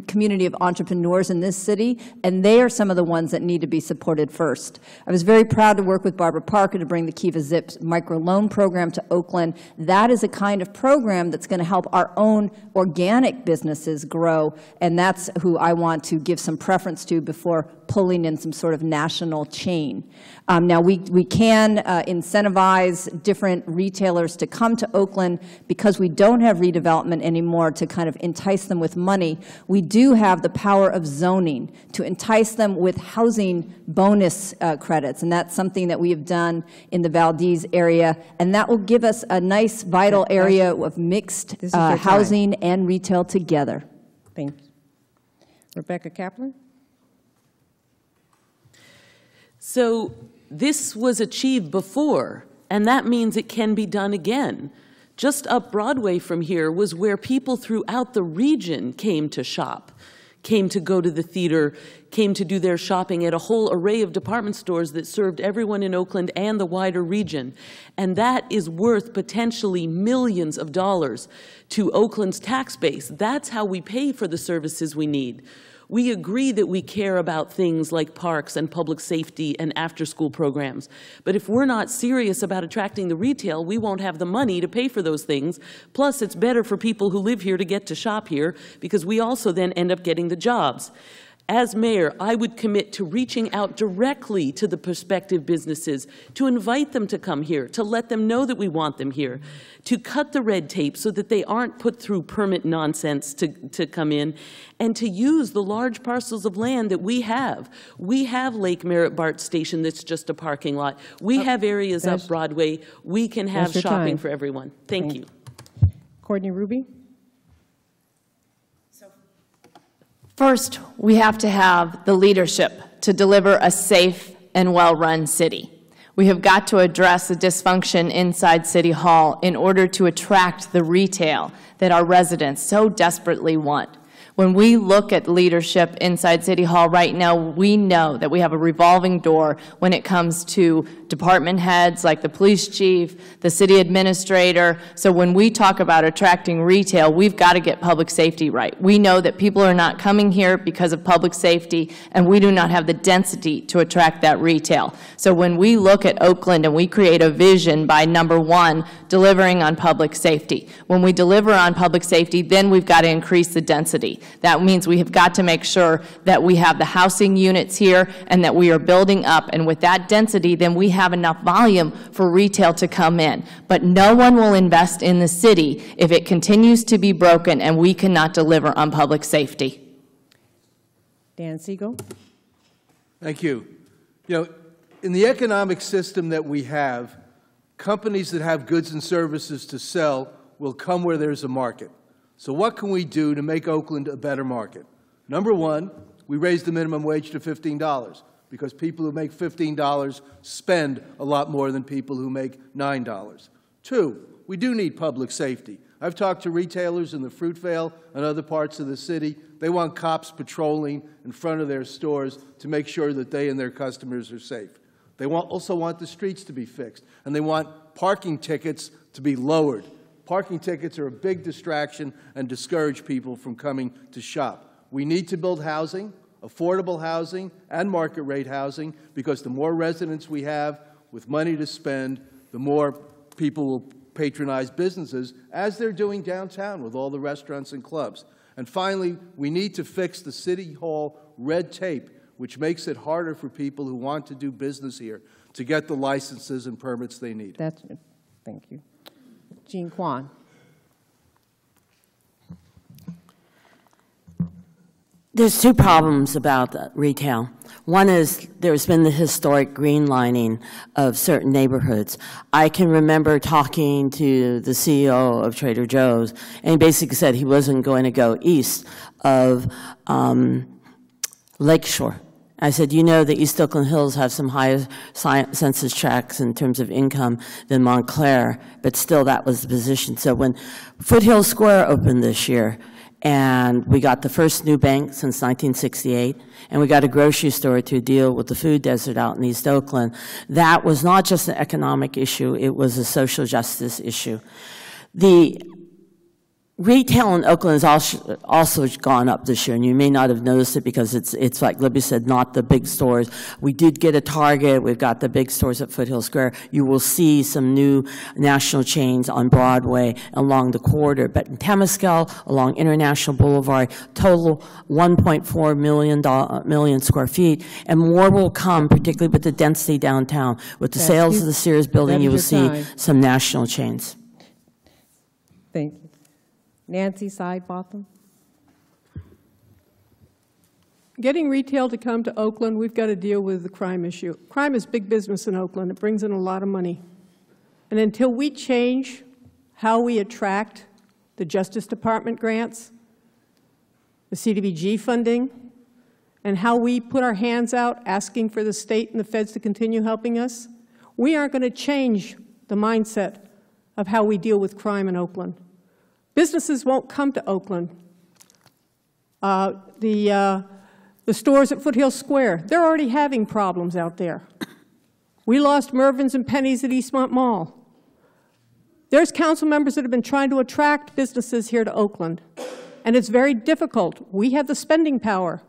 community of entrepreneurs in this city, and they are some of the ones that need to be supported first. I was very proud to work with Barbara Parker to bring the Kiva Zips microloan program to Oakland. That is a kind of program that's going to help our own organic businesses grow, and that's who I want to give some preference to before pulling in some sort of national chain. Now, we can incentivize different retailers to come to Oakland because we don't have redevelopment anymore to kind of entice them with money. We do have the power of zoning to entice them with housing bonus credits, and that's something that we have done in the Valdez area, and that will give us a nice, vital area of mixed housing and retail together. Thank you. Rebecca Kaplan. So this was achieved before, and that means it can be done again. Just up Broadway from here was where people throughout the region came to shop, came to go to the theater, came to do their shopping at a whole array of department stores that served everyone in Oakland and the wider region. And that is worth potentially millions of dollars to Oakland's tax base. That's how we pay for the services we need. We agree that we care about things like parks and public safety and after-school programs. But if we're not serious about attracting the retail, we won't have the money to pay for those things. Plus, it's better for people who live here to get to shop here because we also then end up getting the jobs. As mayor, I would commit to reaching out directly to the prospective businesses, to invite them to come here, to let them know that we want them here, to cut the red tape so that they aren't put through permit nonsense to come in, and to use the large parcels of land that we have. We have Lake Merritt BART Station that's just a parking lot. We have areas up Broadway. We can have shopping for everyone. Thank you. Courtney Ruby. First, we have to have the leadership to deliver a safe and well-run city. We have got to address the dysfunction inside City Hall in order to attract the retail that our residents so desperately want. When we look at leadership inside City Hall right now, we know that we have a revolving door when it comes to department heads like the police chief, the city administrator. So when we talk about attracting retail, we've got to get public safety right. We know that people are not coming here because of public safety, and we do not have the density to attract that retail. So when we look at Oakland and we create a vision by, number one, delivering on public safety. When we deliver on public safety, then we've got to increase the density. That means we have got to make sure that we have the housing units here and that we are building up. And with that density, then we have enough volume for retail to come in. But no one will invest in the city if it continues to be broken and we cannot deliver on public safety. Dan Siegel. Thank you. You know, in the economic system that we have, companies that have goods and services to sell will come where there's a market. So what can we do to make Oakland a better market? Number one, we raised the minimum wage to $15 because people who make $15 spend a lot more than people who make $9. Two, we do need public safety. I've talked to retailers in the Fruitvale and other parts of the city. They want cops patrolling in front of their stores to make sure that they and their customers are safe. They also want the streets to be fixed, and they want parking tickets to be lowered. Parking tickets are a big distraction and discourage people from coming to shop. We need to build housing, affordable housing, and market rate housing, because the more residents we have with money to spend, the more people will patronize businesses, as they're doing downtown with all the restaurants and clubs. And finally, we need to fix the City Hall red tape, which makes it harder for people who want to do business here to get the licenses and permits they need. That's it. Thank you. Jean Quan. There's two problems about retail. One is there's been the historic greenlining of certain neighborhoods. I can remember talking to the CEO of Trader Joe's, and he basically said he wasn't going to go east of Lakeshore. I said, you know, the East Oakland Hills have some higher census tracts in terms of income than Montclair, but still that was the position. So when Foothill Square opened this year, and we got the first new bank since 1968, and we got a grocery store to deal with the food desert out in East Oakland. That was not just an economic issue, it was a social justice issue. The retail in Oakland has also gone up this year, and you may not have noticed it because it's like Libby said, not the big stores. We did get a Target. We've got the big stores at Foothill Square. You will see some new national chains on Broadway along the corridor. But in Temescal, along International Boulevard, total 1.4 million square feet, and more will come, particularly with the density downtown. With the sales of the Sears building, you will see some national chains. Thank you. Nancy Sidebotham. Getting retail to come to Oakland, we've got to deal with the crime issue. Crime is big business in Oakland. It brings in a lot of money. And until we change how we attract the Justice Department grants, the CDBG funding, and how we put our hands out asking for the state and the feds to continue helping us, we aren't going to change the mindset of how we deal with crime in Oakland. Businesses won't come to Oakland. The stores at Foothill Square, they're already having problems out there. We lost Mervyn's and Penny's at Eastmont Mall. There's council members that have been trying to attract businesses here to Oakland, and it's very difficult. We have the spending power,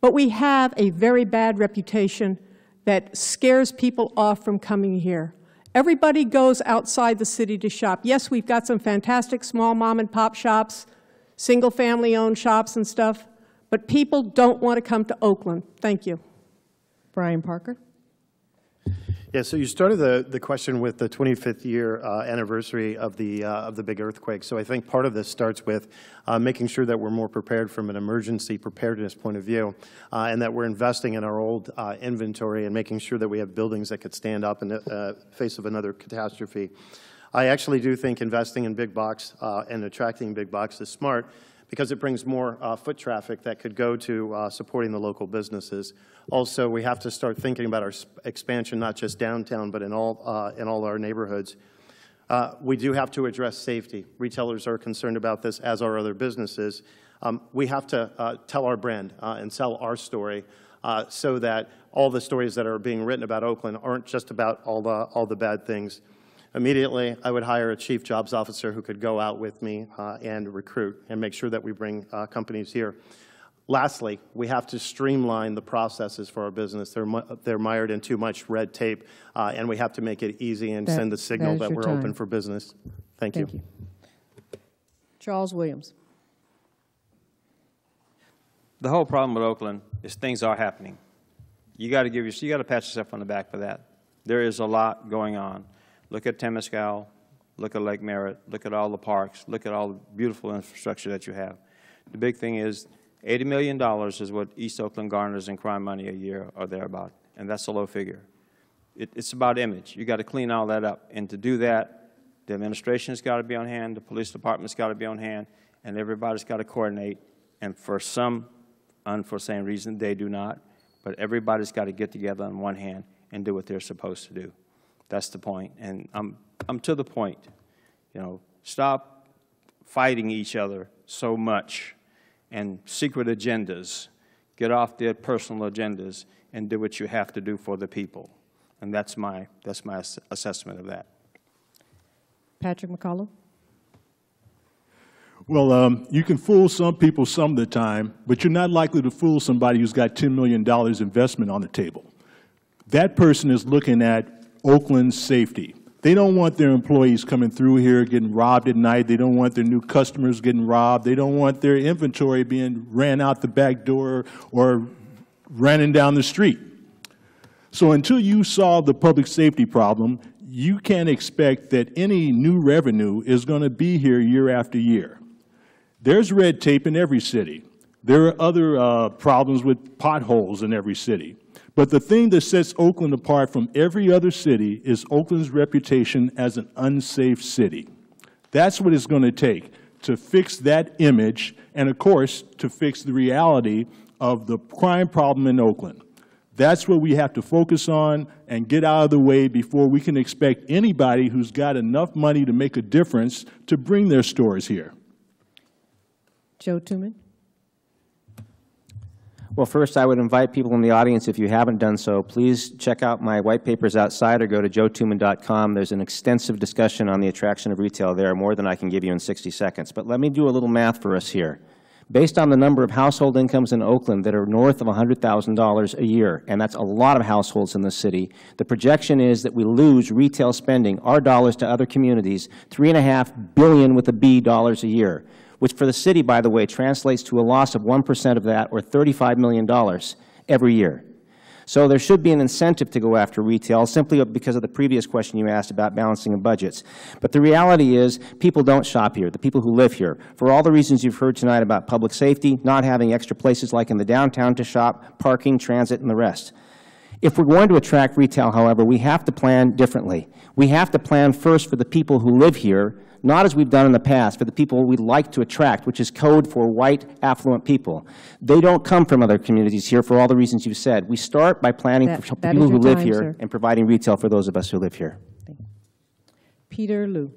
but we have a very bad reputation that scares people off from coming here. Everybody goes outside the city to shop. Yes, we've got some fantastic small mom and pop shops, single family owned shops and stuff, but people don't want to come to Oakland. Thank you. Brian Parker. Yeah, so you started the question with the 25th year anniversary of the big earthquake. So I think part of this starts with making sure that we're more prepared from an emergency preparedness point of view, and that we're investing in our old inventory and making sure that we have buildings that could stand up in the face of another catastrophe. I actually do think investing in big box and attracting big box is smart, because it brings more foot traffic that could go to supporting the local businesses. Also, we have to start thinking about our expansion, not just downtown, but in all our neighborhoods. We do have to address safety. Retailers are concerned about this, as are other businesses. We have to tell our brand and sell our story so that all the stories that are being written about Oakland aren't just about all the bad things. Immediately, I would hire a chief jobs officer who could go out with me and recruit and make sure that we bring companies here. Lastly, we have to streamline the processes for our business. They're mired in too much red tape, and we have to make it easy and send the signal that we're open for business. Thank you. Charles Williams. The whole problem with Oakland is things are happening. You got to pat yourself on the back for that. There is a lot going on. Look at Temescal, look at Lake Merritt, look at all the parks, look at all the beautiful infrastructure that you have. The big thing is $80 million is what East Oakland garners in crime money a year or thereabout, and that's a low figure. It's about image. You got to clean all that up, and to do that, the administration's got to be on hand, the police department's got to be on hand, and everybody's got to coordinate, and for some unforeseen reason, they do not, but everybody's got to get together on one hand and do what they're supposed to do. That's the point, and I'm to the point. You know, stop fighting each other so much and secret agendas. Get off their personal agendas and do what you have to do for the people. And that's my assessment of that. Patrick McCullough. Well, you can fool some people some of the time, but you're not likely to fool somebody who's got $10 million investment on the table. That person is looking at Oakland's safety. They don't want their employees coming through here getting robbed at night. They don't want their new customers getting robbed. They don't want their inventory being ran out the back door or running down the street. So until you solve the public safety problem, you can't expect that any new revenue is going to be here year after year. There's red tape in every city. There are other problems with potholes in every city. But the thing that sets Oakland apart from every other city is Oakland's reputation as an unsafe city. That's what it's going to take to fix that image and, of course, to fix the reality of the crime problem in Oakland. That's what we have to focus on and get out of the way before we can expect anybody who's got enough money to make a difference to bring their stores here. Joe Tooman. Well, first, I would invite people in the audience, if you haven't done so, please check out my white papers outside or go to joetooman.com. There's an extensive discussion on the attraction of retail there, more than I can give you in 60 seconds. But let me do a little math for us here. Based on the number of household incomes in Oakland that are north of $100,000 a year, and that's a lot of households in the city, the projection is that we lose retail spending, our dollars to other communities, $3.5 billion with a B dollars a year, which for the city, by the way, translates to a loss of 1% of that, or $35 million every year. So there should be an incentive to go after retail, simply because of the previous question you asked about balancing of budgets. But the reality is people don't shop here, the people who live here, for all the reasons you've heard tonight about public safety, not having extra places like in the downtown to shop, parking, transit, and the rest. If we're going to attract retail, however, we have to plan differently. We have to plan first for the people who live here, not as we've done in the past, for the people we'd like to attract, which is code for white, affluent people. They don't come from other communities here for all the reasons you've said. We start by planning for people who live here and providing retail for those of us who live here. Peter Liu.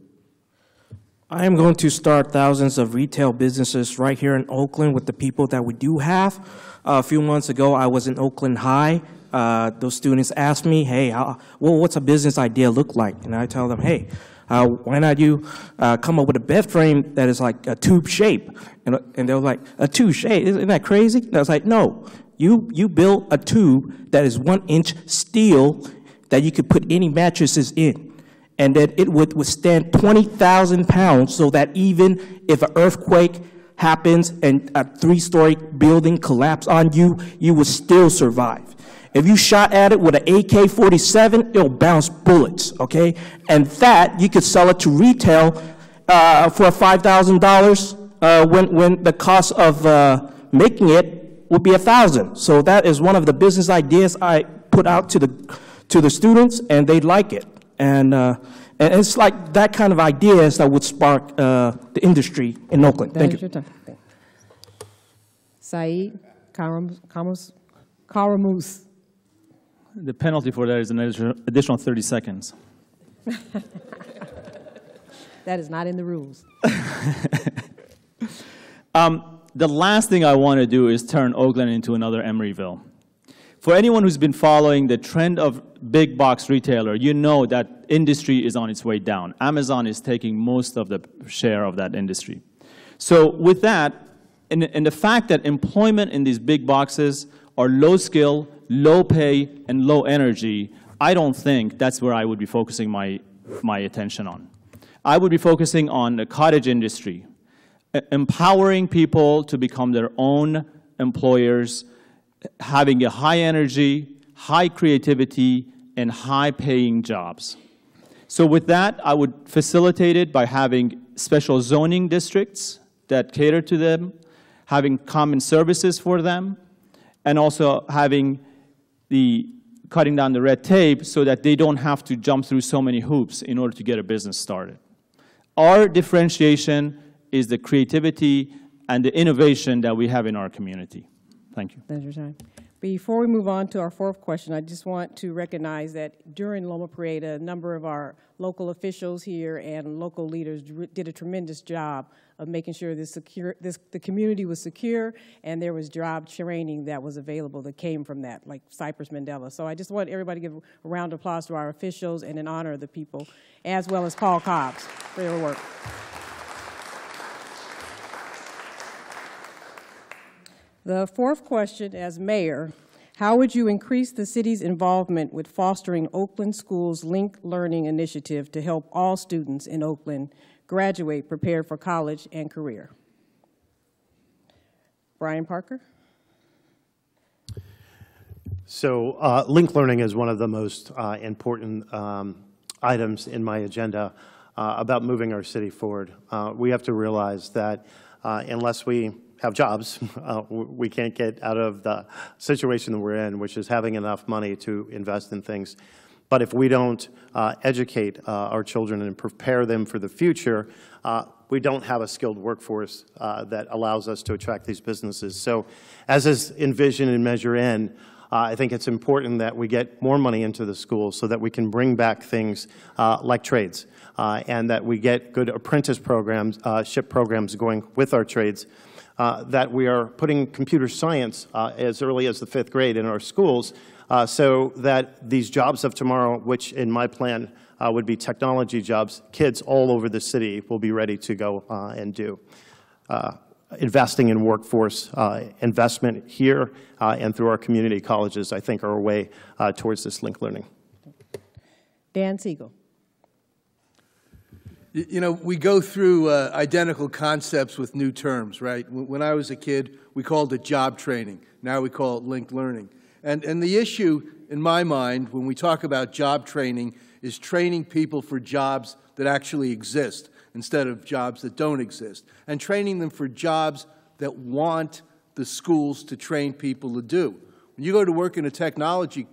I am going to start thousands of retail businesses right here in Oakland with the people that we do have. A few months ago, I was in Oakland High. Those students asked me, hey, what's a business idea look like? And I tell them, hey, why not you come up with a bed frame that is like a tube shape? And they were like, a tube shape? Isn't that crazy? And I was like, no, you build a tube that is 1-inch steel that you could put any mattresses in, and that it would withstand 20,000 pounds so that even if an earthquake happens and a 3-story building collapse on you, you would still survive. If you shot at it with an AK-47, it'll bounce bullets, okay? And that, you could sell it to retail for $5,000 when the cost of making it would be $1,000. So that is one of the business ideas I put out to the students, and they like it. And it's like that kind of ideas that would spark the industry in Oakland. Thank you. Saeed Karamus. The penalty for that is an additional 30 seconds. That is not in the rules. The last thing I want to do is turn Oakland into another Emeryville. For anyone who's been following the trend of big box retailer, you know that industry is on its way down. Amazon is taking most of the share of that industry. So with that, and the fact that employment in these big boxes are low skill, low pay, and low energy, I don't think that's where I would be focusing my attention on. I would be focusing on the cottage industry, empowering people to become their own employers, having a high energy, high creativity, and high paying jobs. So with that, I would facilitate it by having special zoning districts that cater to them, having common services for them, and also having cutting down the red tape so that they don't have to jump through so many hoops in order to get a business started. Our differentiation is the creativity and the innovation that we have in our community. Thank you. That's your time. Before we move on to our fourth question, I just want to recognize that during Loma Parade, a number of our local officials here and local leaders did a tremendous job of making sure the community was secure, and there was job training that was available that came from that, like Cypress Mandela. So I just want everybody to give a round of applause to our officials and in honor of the people, as well as Paul Cobbs for their work. The fourth question, as mayor, how would you increase the city's involvement with fostering Oakland Schools' Linked Learning Initiative to help all students in Oakland graduate prepared for college and career? Brian Parker. So linked learning is one of the most important items in my agenda about moving our city forward. We have to realize that unless we have jobs, we can't get out of the situation that we're in, which is having enough money to invest in things. But if we don't educate our children and prepare them for the future, we don't have a skilled workforce that allows us to attract these businesses. So as is envisioned in Measure N, I think it's important that we get more money into the schools so that we can bring back things like trades and that we get good apprentice programs, ship programs going with our trades, that we are putting computer science as early as the 5th grade in our schools so that these jobs of tomorrow, which in my plan would be technology jobs, kids all over the city will be ready to go and do. Investing in workforce investment here and through our community colleges, I think, are a way towards this linked learning. Dan Siegel. You know, we go through identical concepts with new terms, right? When I was a kid, we called it job training. Now we call it linked learning. And the issue, in my mind, when we talk about job training, is training people for jobs that actually exist instead of jobs that don't exist, and training them for jobs that want the schools to train people to do. When you go to work in a technology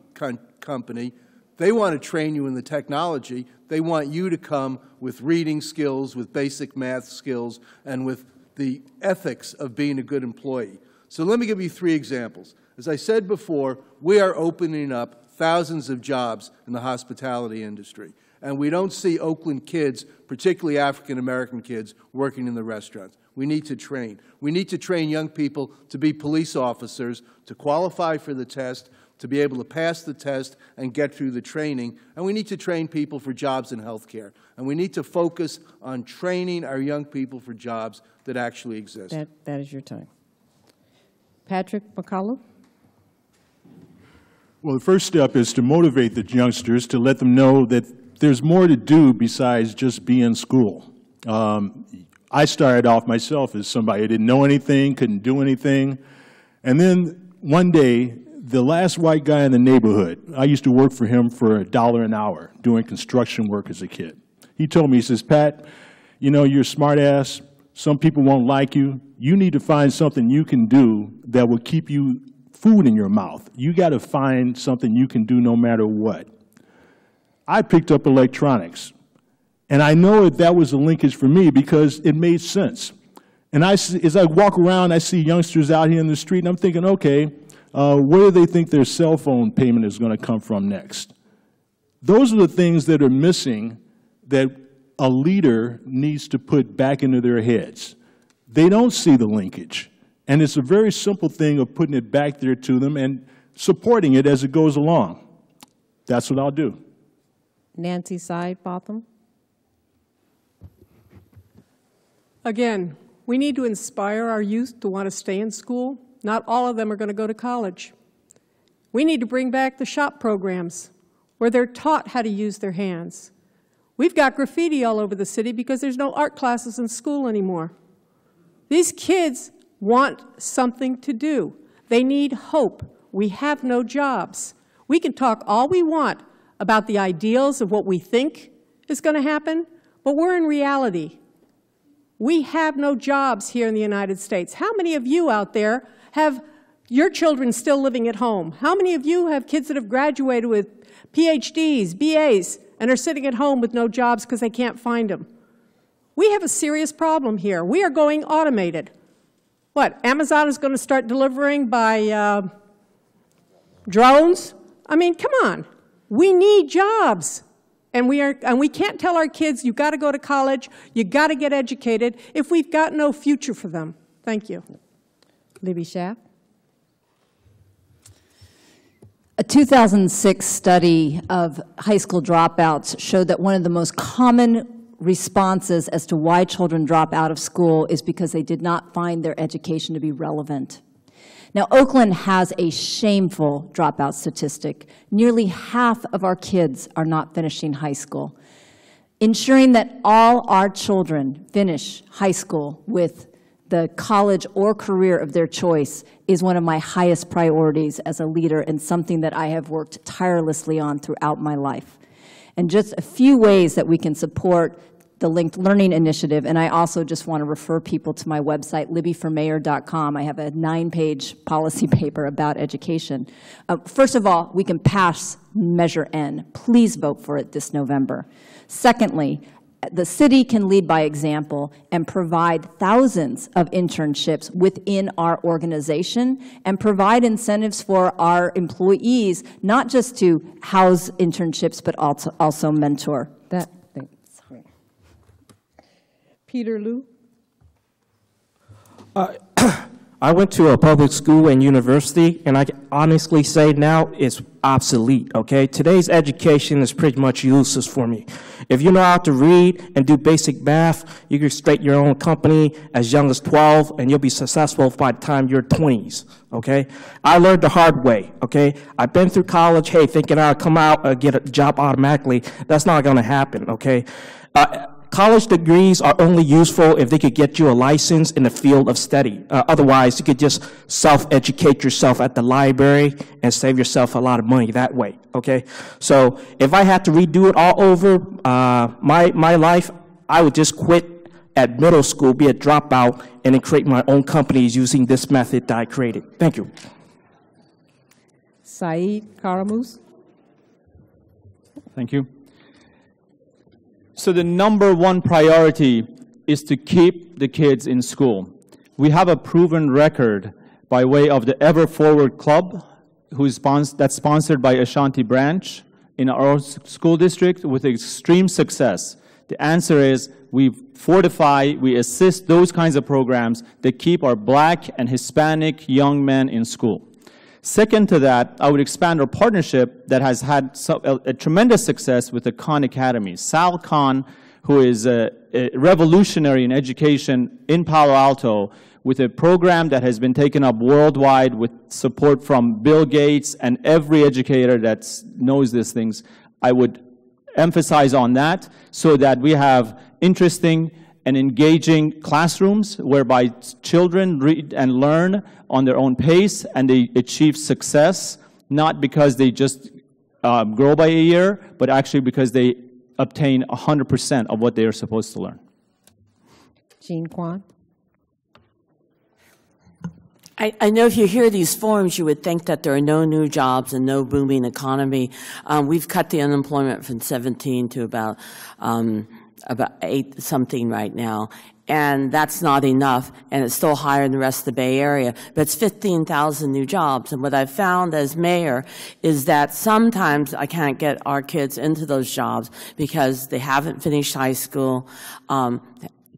company, they want to train you in the technology. They want you to come with reading skills, with basic math skills, and with the ethics of being a good employee. So let me give you 3 examples. As I said before, we are opening up thousands of jobs in the hospitality industry. And we don't see Oakland kids, particularly African-American kids, working in the restaurants. We need to train. We need to train young people to be police officers, to qualify for the test, to be able to pass the test and get through the training. And we need to train people for jobs in healthcare. And we need to focus on training our young people for jobs that actually exist. That is your time. Patrick McCullough. Well, the first step is to motivate the youngsters, to let them know that there's more to do besides just be in school. I started off myself as somebody who didn't know anything, couldn't do anything. And then one day, the last white guy in the neighborhood, I used to work for him for $1 an hour doing construction work as a kid. He told me, he says, Pat, you know, you're a smart ass. Some people won't like you. You need to find something you can do that will keep you food in your mouth. You got to find something you can do no matter what. I picked up electronics. And I know that was a linkage for me because it made sense. And as I walk around, I see youngsters out here in the street, and I'm thinking, okay, where do they think their cell phone payment is going to come from next? Those are the things that are missing that a leader needs to put back into their heads. They don't see the linkage. And it's a very simple thing of putting it back there to them and supporting it as it goes along. That's what I'll do. Nancy Botham. Again, we need to inspire our youth to want to stay in school. Not all of them are going to go to college. We need to bring back the shop programs where they're taught how to use their hands. We've got graffiti all over the city because there's no art classes in school anymore. These kids want something to do. They need hope. We have no jobs. We can talk all we want about the ideals of what we think is going to happen, but we're in reality. We have no jobs here in the United States. How many of you out there have your children still living at home? How many of you have kids that have graduated with PhDs, BAs, and are sitting at home with no jobs because they can't find them? We have a serious problem here. We are going automated. What, Amazon is going to start delivering by drones? I mean, come on. We need jobs. And we can't tell our kids, you've got to go to college, you've got to get educated, if we've got no future for them. Thank you. Libby Schaaf. A 2006 study of high school dropouts showed that one of the most common responses as to why children drop out of school is because they did not find their education to be relevant. Now, Oakland has a shameful dropout statistic. Nearly half of our kids are not finishing high school. Ensuring that all our children finish high school with the college or career of their choice is one of my highest priorities as a leader and something that I have worked tirelessly on throughout my life. And just a few ways that we can support the Linked Learning Initiative, and I also just want to refer people to my website, libbyformayor.com. I have a 9-page policy paper about education. First of all, we can pass Measure N. Please vote for it this November. Secondly, the city can lead by example and provide thousands of internships within our organization and provide incentives for our employees, not just to house internships, but also mentor. Peter Liu. I went to a public school and university, and I can honestly say now it's obsolete, okay? Today's education is pretty much useless for me. If you know how to read and do basic math, you can start your own company as young as 12, and you'll be successful by the time you're 20s, okay? I learned the hard way, okay? I've been through college, hey, thinking I'll come out, get a job automatically. That's not gonna happen, okay? College degrees are only useful if they could get you a license in the field of study. Otherwise, you could just self-educate yourself at the library and save yourself a lot of money that way, okay? So if I had to redo it all over my life, I would just quit at middle school, be a dropout, and then create my own companies using this method that I created. Thank you. Saeed Karamuz. Thank you. So the number one priority is to keep the kids in school. We have a proven record by way of the Ever Forward Club, that's sponsored by Ashanti Branch in our school district with extreme success. The answer is we fortify, we assist those kinds of programs that keep our Black and Hispanic young men in school. Second to that, I would expand our partnership that has had a tremendous success with the Khan Academy. Sal Khan, who is a revolutionary in education in Palo Alto, with a program that has been taken up worldwide with support from Bill Gates and every educator that knows these things. I would emphasize on that so that we have interesting and engaging classrooms whereby children read and learn on their own pace and they achieve success, not because they just grow by a year, but actually because they obtain 100% of what they are supposed to learn. Jean Kwan. I know if you hear these forums, you would think that there are no new jobs and no booming economy. We've cut the unemployment from 17 to about 8 something right now. And that's not enough, and it's still higher in the rest of the Bay Area. But it's 15,000 new jobs. And what I've found as mayor is that sometimes I can't get our kids into those jobs because they haven't finished high school,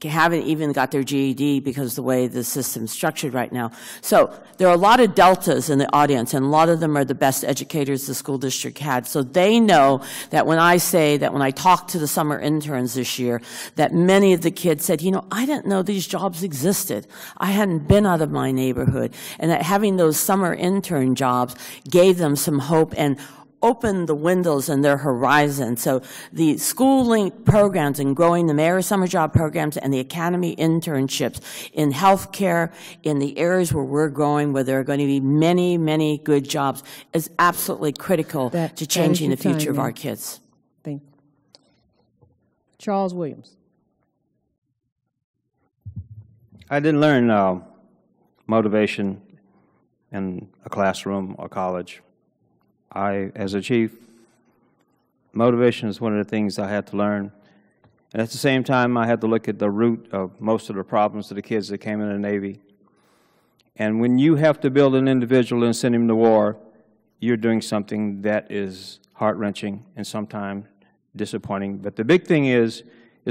haven't even got their GED because of the way the system's structured right now. So there are a lot of deltas in the audience, and a lot of them are the best educators the school district had. So they know that when I say that when I talked to the summer interns this year, that many of the kids said, you know, I didn't know these jobs existed. I hadn't been out of my neighborhood. And that having those summer intern jobs gave them some hope and open the windows in their horizon. So the school-linked programs and growing the Mayor Summer Job programs and the Academy internships in healthcare, in the areas where we're growing, where there are going to be many, many good jobs, is absolutely critical to changing the future of our kids. Thank you. Charles Williams. I didn't learn motivation in a classroom or college. As a chief, motivation is one of the things I had to learn. And at the same time, I had to look at the root of most of the problems of the kids that came in the Navy. And when you have to build an individual and send him to war, you're doing something that is heart-wrenching and sometimes disappointing. But the big thing is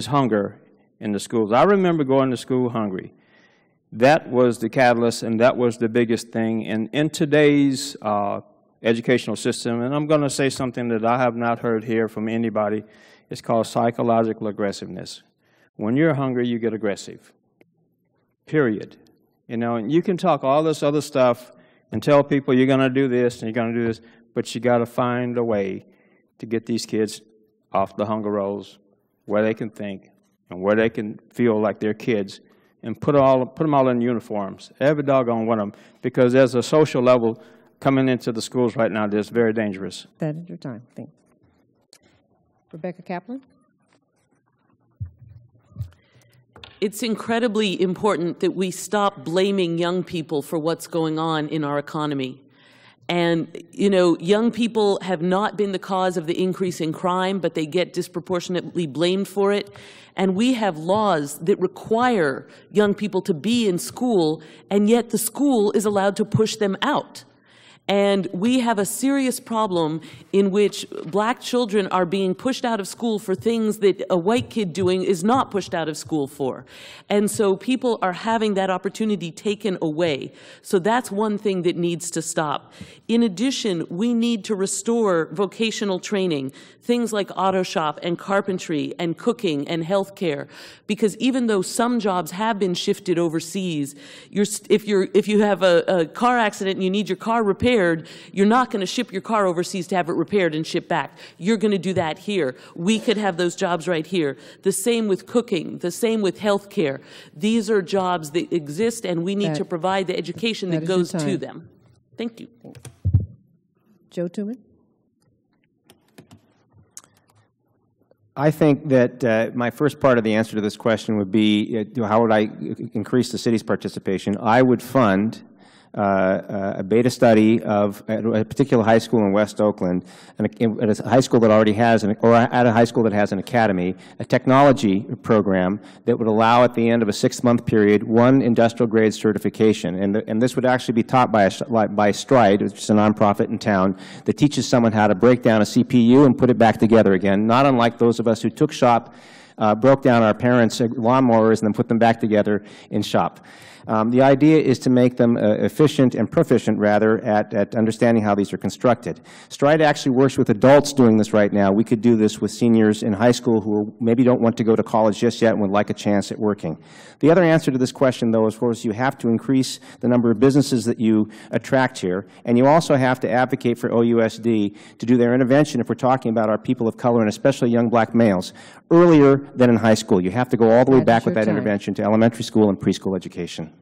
hunger in the schools. I remember going to school hungry. That was the catalyst, and that was the biggest thing. And in today's educational system, and I'm going to say something that I have not heard here from anybody. It's called psychological aggressiveness. When you're hungry, you get aggressive, period. You know, and you can talk all this other stuff and tell people you're going to do this and you're going to do this, but you got to find a way to get these kids off the hunger rolls where they can think and where they can feel like they're kids, and put them all in uniforms, every doggone one of them, because there's a social level coming into the schools right now that's very dangerous. That is your time. Thank you. Rebecca Kaplan. It's incredibly important that we stop blaming young people for what's going on in our economy. And, you know, young people have not been the cause of the increase in crime, but they get disproportionately blamed for it. And we have laws that require young people to be in school, and yet the school is allowed to push them out. And we have a serious problem in which black children are being pushed out of school for things that a white kid doing is not pushed out of school for. And so people are having that opportunity taken away. So that's one thing that needs to stop. In addition, we need to restore vocational training, things like auto shop and carpentry and cooking and healthcare, because even though some jobs have been shifted overseas, if you have a car accident and you need your car repaired, you're not going to ship your car overseas to have it repaired and shipped back. You're going to do that here. We could have those jobs right here. The same with cooking, the same with health care. These are jobs that exist, and we need to provide the education that goes to them. Thank you. Joe Tooman. I think that my first part of the answer to this question would be, how would I increase the city's participation? I would fund a beta study of a particular high school in West Oakland, at a high school that already has, or at a high school that has an academy, a technology program that would allow at the end of a 6-month period 1 industrial grade certification. And this would actually be taught by Stride, which is a nonprofit in town, that teaches someone how to break down a CPU and put it back together again, not unlike those of us who took shop, broke down our parents' lawnmowers and then put them back together in shop. The idea is to make them efficient and proficient, rather, at understanding how these are constructed. Stride actually works with adults doing this right now. We could do this with seniors in high school who maybe don't want to go to college just yet and would like a chance at working. The other answer to this question, though, is, of course, you have to increase the number of businesses that you attract here, and you also have to advocate for OUSD to do their intervention, if we're talking about our people of color, and especially young black males, earlier than in high school. You have to go all the way back with that intervention to elementary school and preschool education.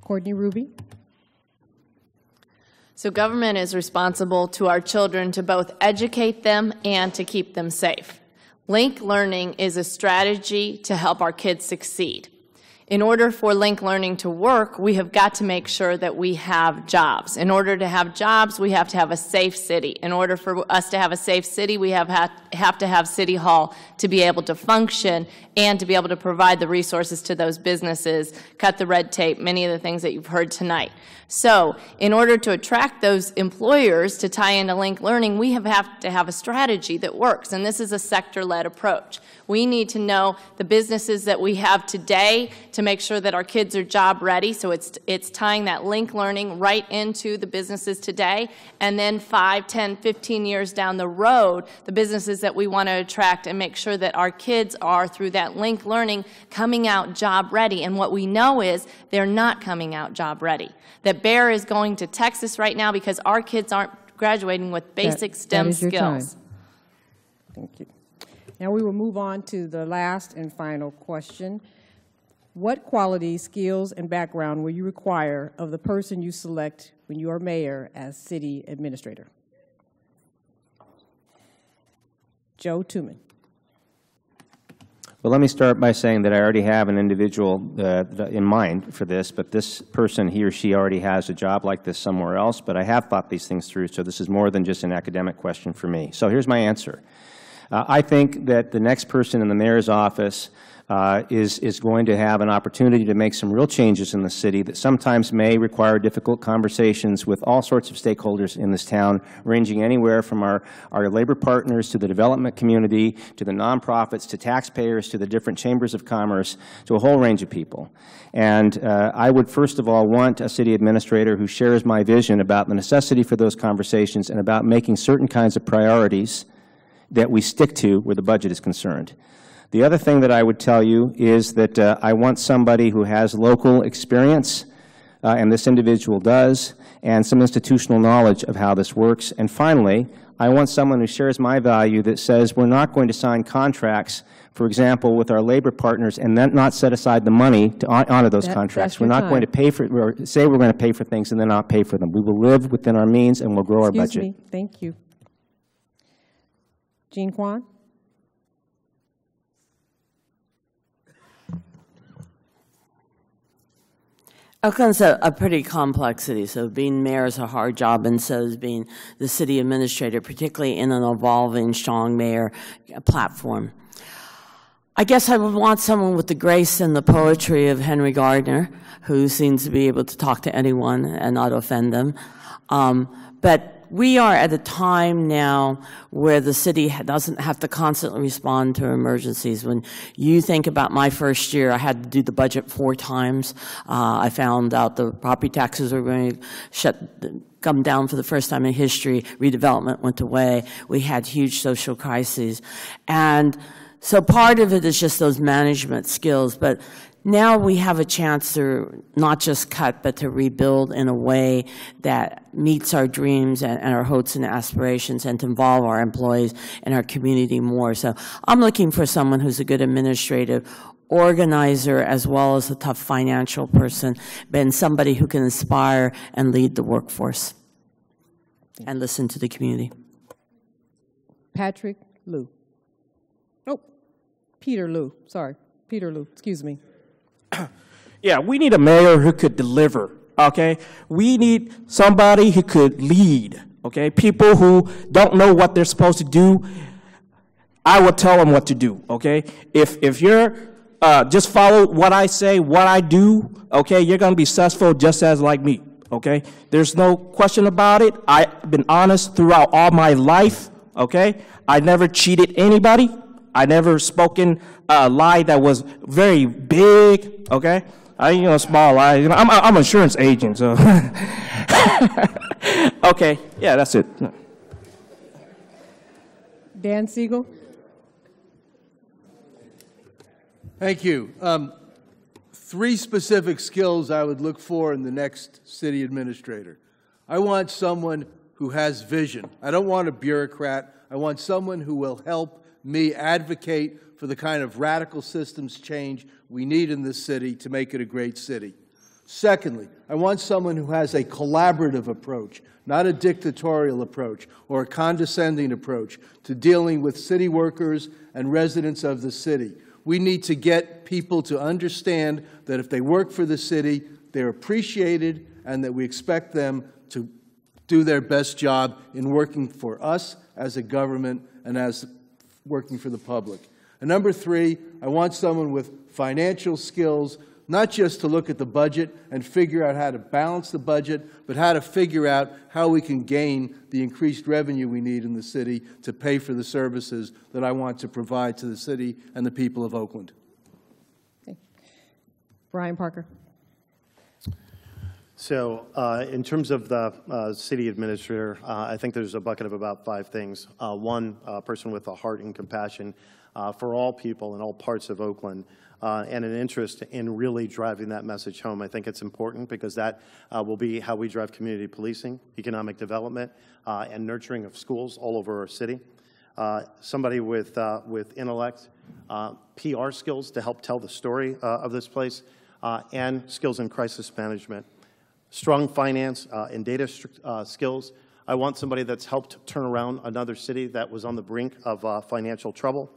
Courtney Ruby. So government is responsible to our children to both educate them and to keep them safe. Link learning is a strategy to help our kids succeed. In order for link learning to work, we have got to make sure that we have jobs. In order to have jobs, we have to have a safe city. In order for us to have a safe city, we have to have City Hall to be able to function and to be able to provide the resources to those businesses, cut the red tape, many of the things that you've heard tonight. So in order to attract those employers to tie into link learning, we have to have a strategy that works, and this is a sector-led approach. We need to know the businesses that we have today to make sure that our kids are job ready, so it's tying that link learning right into the businesses today, and then 5, 10, 15 years down the road, the businesses that we want to attract and make sure that our kids are, through that link learning, coming out job ready. And what we know is they're not coming out job ready. That Bear is going to Texas right now because our kids aren't graduating with basic STEM skills. Thank you. Now we will move on to the last and final question. What qualities, skills, and background will you require of the person you select when you are mayor as city administrator? Joe Tooman. Well, let me start by saying that I already have an individual in mind for this, but this person, he or she, already has a job like this somewhere else, but I have thought these things through, so this is more than just an academic question for me. So here's my answer. I think that the next person in the mayor's office is going to have an opportunity to make some real changes in the city that sometimes may require difficult conversations with all sorts of stakeholders in this town, ranging anywhere from our labor partners to the development community, to the nonprofits, to taxpayers, to the different chambers of commerce, to a whole range of people. And I would first of all want a city administrator who shares my vision about the necessity for those conversations and about making certain kinds of priorities that we stick to where the budget is concerned. The other thing that I would tell you is that I want somebody who has local experience, and this individual does, and some institutional knowledge of how this works. And finally, I want someone who shares my value that says we're not going to sign contracts, for example, with our labor partners and then not set aside the money to honor those contracts. We're not going to pay for, or say we're going to pay for things and then not pay for them. We will live within our means and we'll grow our budget. Excuse me. Thank you. Jean Quan. Oakland's a pretty complex city, so being mayor is a hard job, and so is being the city administrator, particularly in an evolving, strong mayor platform. I guess I would want someone with the grace and the poetry of Henry Gardner, who seems to be able to talk to anyone and not offend them. But we are at a time now where the city doesn't have to constantly respond to emergencies. When you think about my first year, I had to do the budget 4 times. I found out the property taxes were going to come down for the first time in history. Redevelopment went away. We had huge social crises. And so part of it is just those management skills. But now we have a chance to not just cut, but to rebuild in a way that meets our dreams and our hopes and aspirations, and to involve our employees and our community more. So I'm looking for someone who's a good administrative organizer as well as a tough financial person, and somebody who can inspire and lead the workforce and listen to the community. Patrick Liu. Oh, Peter Liu. Sorry, Peter Liu. Excuse me. Yeah, we need a mayor who could deliver, okay? We need somebody who could lead, okay? People who don't know what they're supposed to do, I will tell them what to do, okay? If you're just follow what I say, what I do, okay, you're going to be successful just as like me, okay? There's no question about it. I've been honest throughout all my life, okay? I never cheated anybody. I never spoken a lie that was very big, okay? Small lie. I'm an insurance agent, so. Okay, yeah, that's it. Dan Siegel. Thank you. 3 specific skills I would look for in the next city administrator. I want someone who has vision. I don't want a bureaucrat. I want someone who will help me advocate for the kind of radical systems change we need in this city to make it a great city. Secondly, I want someone who has a collaborative approach, not a dictatorial approach or a condescending approach to dealing with city workers and residents of the city. We need to get people to understand that if they work for the city, they're appreciated and that we expect them to do their best job in working for us as a government and as working for the public. And number 3, I want someone with financial skills, not just to look at the budget and figure out how to balance the budget, but how to figure out how we can gain the increased revenue we need in the city to pay for the services that I want to provide to the city and the people of Oakland. Okay. Brian Parker. So in terms of the city administrator, I think there's a bucket of about 5 things. One, a person with a heart and compassion for all people in all parts of Oakland, and an interest in really driving that message home. I think it's important because that will be how we drive community policing, economic development, and nurturing of schools all over our city. Somebody with intellect, PR skills to help tell the story of this place, and skills in crisis management. Strong finance and data skills. I want somebody that's helped turn around another city that was on the brink of financial trouble.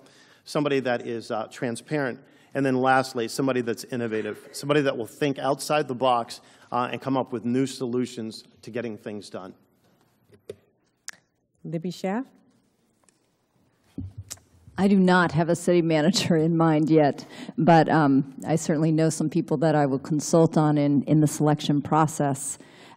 Somebody that is transparent. And then lastly, somebody that's innovative. Somebody that will think outside the box and come up with new solutions to getting things done. Libby Schaff. I do not have a city manager in mind yet, but I certainly know some people that I will consult on in the selection process.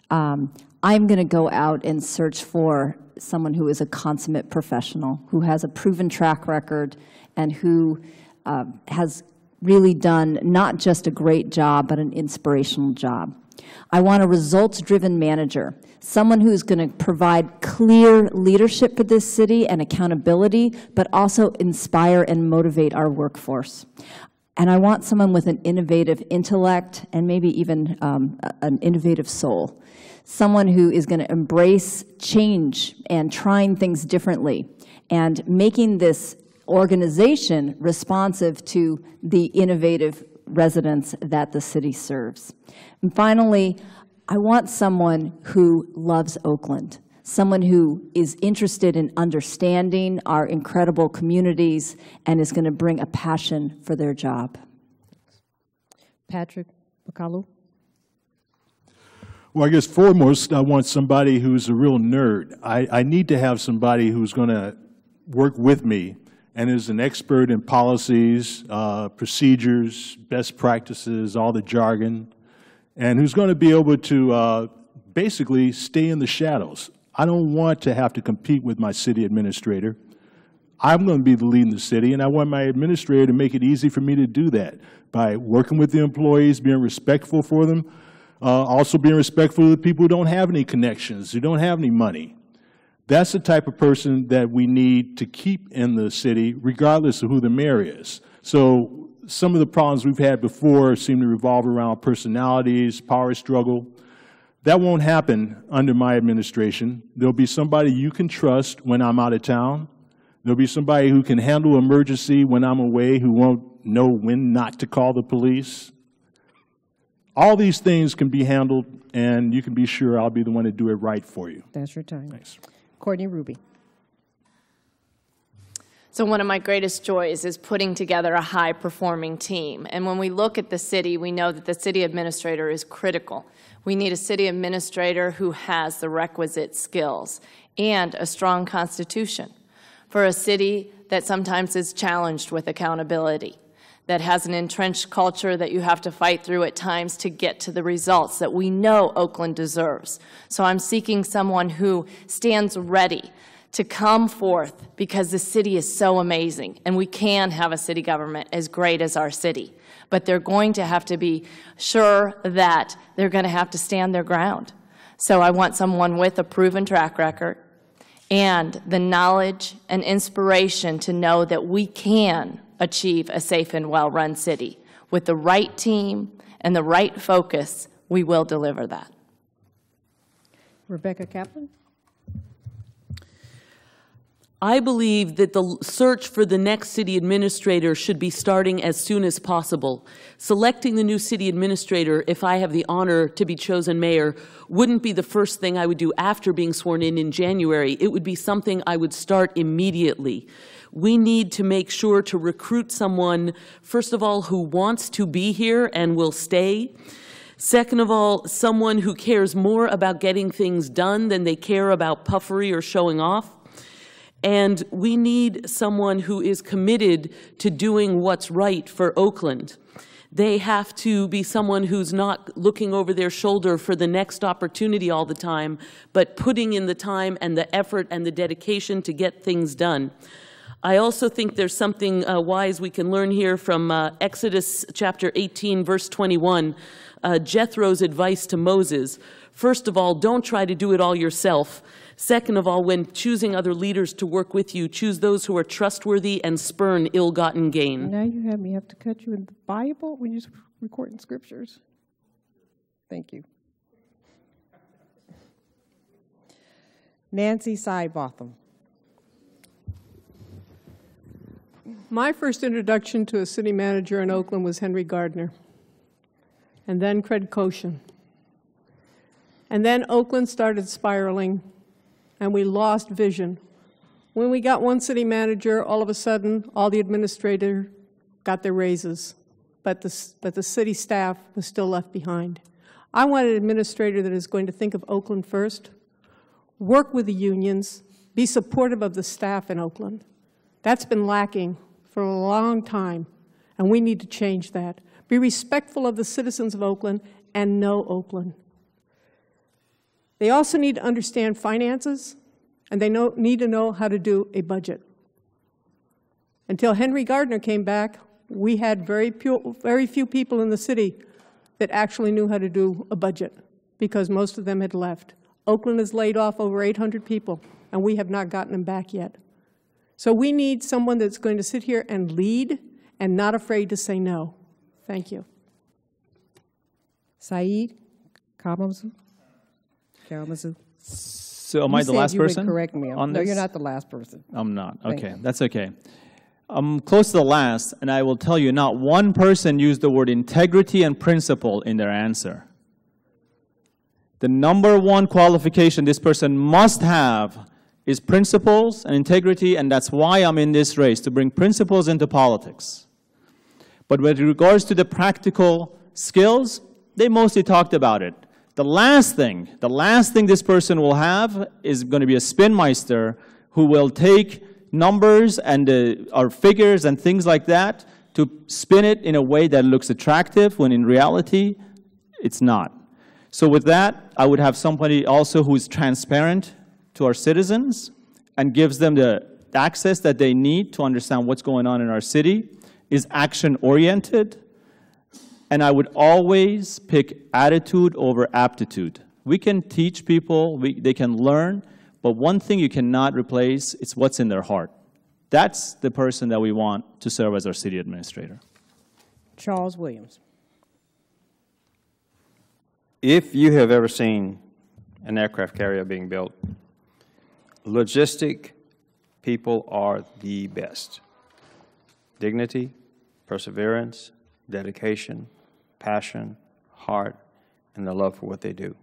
I'm going to go out and search for someone who is a consummate professional, who has a proven track record, and who has really done not just a great job, but an inspirational job. I want a results-driven manager, someone who's going to provide clear leadership for this city and accountability, but also inspire and motivate our workforce. And I want someone with an innovative intellect and maybe even an innovative soul, someone who is going to embrace change and trying things differently and making this organization responsive to the innovative residents that the city serves. And finally, I want someone who loves Oakland, someone who is interested in understanding our incredible communities and is going to bring a passion for their job. Patrick Bakalu. Well, I guess foremost, I want somebody who's a real nerd. I need to have somebody who's going to work with me and is an expert in policies, procedures, best practices, all the jargon, and who's going to be able to basically stay in the shadows. I don't want to have to compete with my city administrator. I'm going to be the lead in the city, and I want my administrator to make it easy for me to do that by working with the employees, being respectful for them, also being respectful of the people who don't have any connections, who don't have any money. That's the type of person that we need to keep in the city, regardless of who the mayor is. So some of the problems we've had before seem to revolve around personalities, power struggle. That won't happen under my administration. There'll be somebody you can trust when I'm out of town. There'll be somebody who can handle emergency when I'm away, who won't know when not to call the police. All these things can be handled, and you can be sure I'll be the one to do it right for you. That's your time. Thanks. Courtney Ruby. So one of my greatest joys is putting together a high-performing team. And when we look at the city, we know that the city administrator is critical. We need a city administrator who has the requisite skills and a strong constitution for a city that sometimes is challenged with accountability, that has an entrenched culture that you have to fight through at times to get to the results that we know Oakland deserves. So I'm seeking someone who stands ready to come forth because the city is so amazing, and we can have a city government as great as our city. But they're going to have to be sure that they're going to have to stand their ground. So I want someone with a proven track record and the knowledge and inspiration to know that we can achieve a safe and well-run city. With the right team and the right focus, we will deliver that. Rebecca Kaplan. I believe that the search for the next city administrator should be starting as soon as possible. Selecting the new city administrator, if I have the honor to be chosen mayor, wouldn't be the first thing I would do after being sworn in January. It would be something I would start immediately. We need to make sure to recruit someone, first of all, who wants to be here and will stay. Second of all, someone who cares more about getting things done than they care about puffery or showing off. And we need someone who is committed to doing what's right for Oakland. They have to be someone who's not looking over their shoulder for the next opportunity all the time, but putting in the time and the effort and the dedication to get things done. I also think there's something wise we can learn here from Exodus chapter 18, verse 21, Jethro's advice to Moses. First of all, don't try to do it all yourself. Second of all, when choosing other leaders to work with you, choose those who are trustworthy and spurn ill-gotten gain. Now you have me have to cut you in the Bible when you're recording scriptures. Thank you. Nancy Seibotham. My first introduction to a city manager in Oakland was Henry Gardner, and then Craig Koshin. And then Oakland started spiraling, and we lost vision. When we got one city manager, all of a sudden, all the administrators got their raises, but the city staff was still left behind. I want an administrator that is going to think of Oakland first, work with the unions, be supportive of the staff in Oakland. That's been lacking for a long time, and we need to change that. Be respectful of the citizens of Oakland and know Oakland. They also need to understand finances, and they need to know how to do a budget. Until Henry Gardner came back, we had very few people in the city that actually knew how to do a budget, because most of them had left. Oakland has laid off over 800 people, and we have not gotten them back yet. So we need someone that's going to sit here and lead and not afraid to say no. Thank you. Saeed Karamazov. So am I the last person? You would correct me. No, you're not the last person. I'm not. Okay, that's okay. I'm close to the last, and I will tell you, not one person used the word integrity and principle in their answer. The number one qualification this person must have is principles and integrity, and that's why I'm in this race, to bring principles into politics. But with regards to the practical skills, they mostly talked about it. The last thing this person will have is going to be a spinmeister who will take numbers and or figures and things like that to spin it in a way that looks attractive when in reality it's not. So with that, I would have somebody also who is transparent to our citizens and gives them the access that they need to understand what's going on in our city, is action-oriented, and I would always pick attitude over aptitude. We can teach people, they can learn, but one thing you cannot replace is what's in their heart. That's the person that we want to serve as our city administrator. Charles Williams. If you have ever seen an aircraft carrier being built, logistic people are the best. Dignity, perseverance, dedication, passion, heart, and the love for what they do.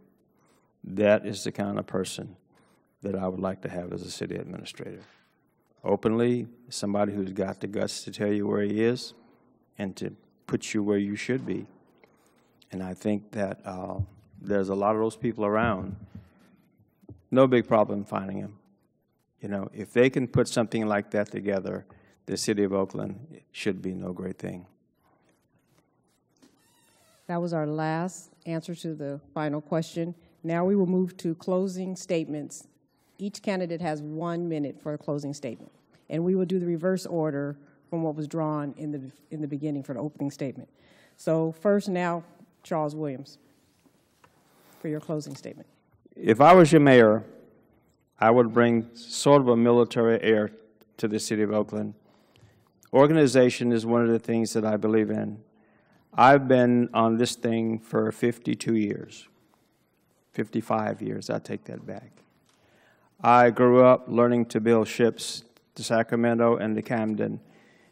That is the kind of person that I would like to have as a city administrator. Openly, somebody who's got the guts to tell you where he is and to put you where you should be. And I think that there's a lot of those people around. No big problem finding them. You know, if they can put something like that together, the city of Oakland should be no great thing. That was our last answer to the final question. Now we will move to closing statements. Each candidate has 1 minute for a closing statement. And we will do the reverse order from what was drawn in the beginning for the opening statement. So first now, Charles Williams, for your closing statement. If I was your mayor, I would bring sort of a military air to the city of Oakland. Organization is one of the things that I believe in. I've been on this thing for 52 years, 55 years, I take that back. I grew up learning to build ships to Sacramento and to Camden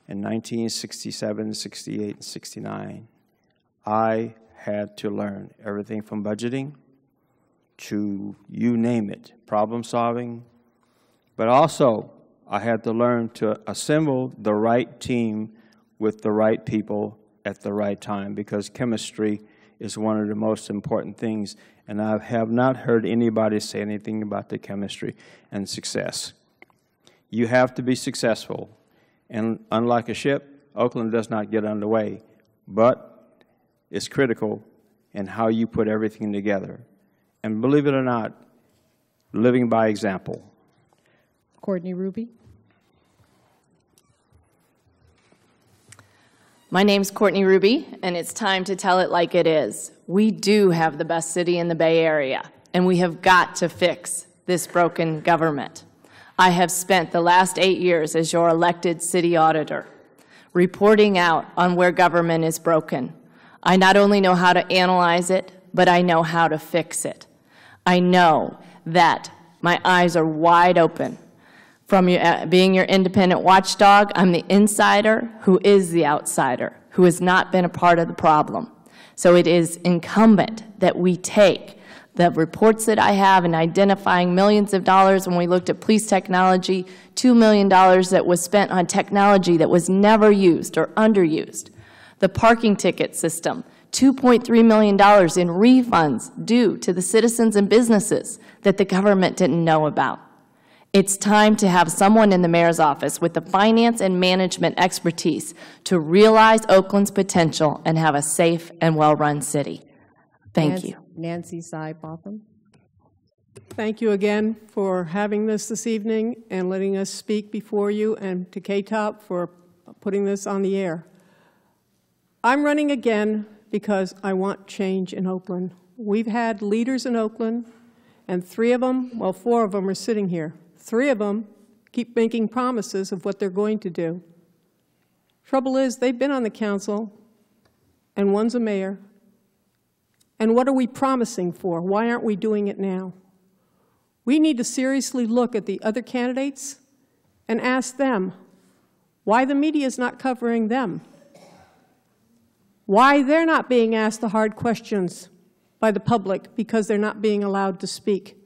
in 1967, 68, and 69. I had to learn everything from budgeting to you name it, problem solving, but also I had to learn to assemble the right team with the right people at the right time, because chemistry is one of the most important things, and I have not heard anybody say anything about the chemistry and success. You have to be successful, and unlike a ship, Oakland does not get underway, but it's critical in how you put everything together. And believe it or not, living by example. Courtney Ruby. My name's Courtney Ruby, and it's time to tell it like it is. We do have the best city in the Bay Area, and we have got to fix this broken government. I have spent the last 8 years as your elected city auditor, reporting out on where government is broken. I not only know how to analyze it, but I know how to fix it. I know that my eyes are wide open. From being your independent watchdog, I'm the insider who is the outsider, who has not been a part of the problem. So it is incumbent that we take the reports that I have in identifying millions of dollars when we looked at police technology, $2 million that was spent on technology that was never used or underused. The parking ticket system, $2.3 million in refunds due to the citizens and businesses that the government didn't know about. It's time to have someone in the mayor's office with the finance and management expertise to realize Oakland's potential and have a safe and well-run city. Thank you. Nancy Sy Botham. Thank you again for having this evening and letting us speak before you, and to KTOP for putting this on the air. I'm running again because I want change in Oakland. We've had leaders in Oakland, and 3 of them, well, 4 of them are sitting here. 3 of them keep making promises of what they're going to do. Trouble is, they've been on the council, and one's a mayor. And what are we promising for? Why aren't we doing it now? We need to seriously look at the other candidates and ask them why the media is not covering them, why they're not being asked the hard questions by the public because they're not being allowed to speak.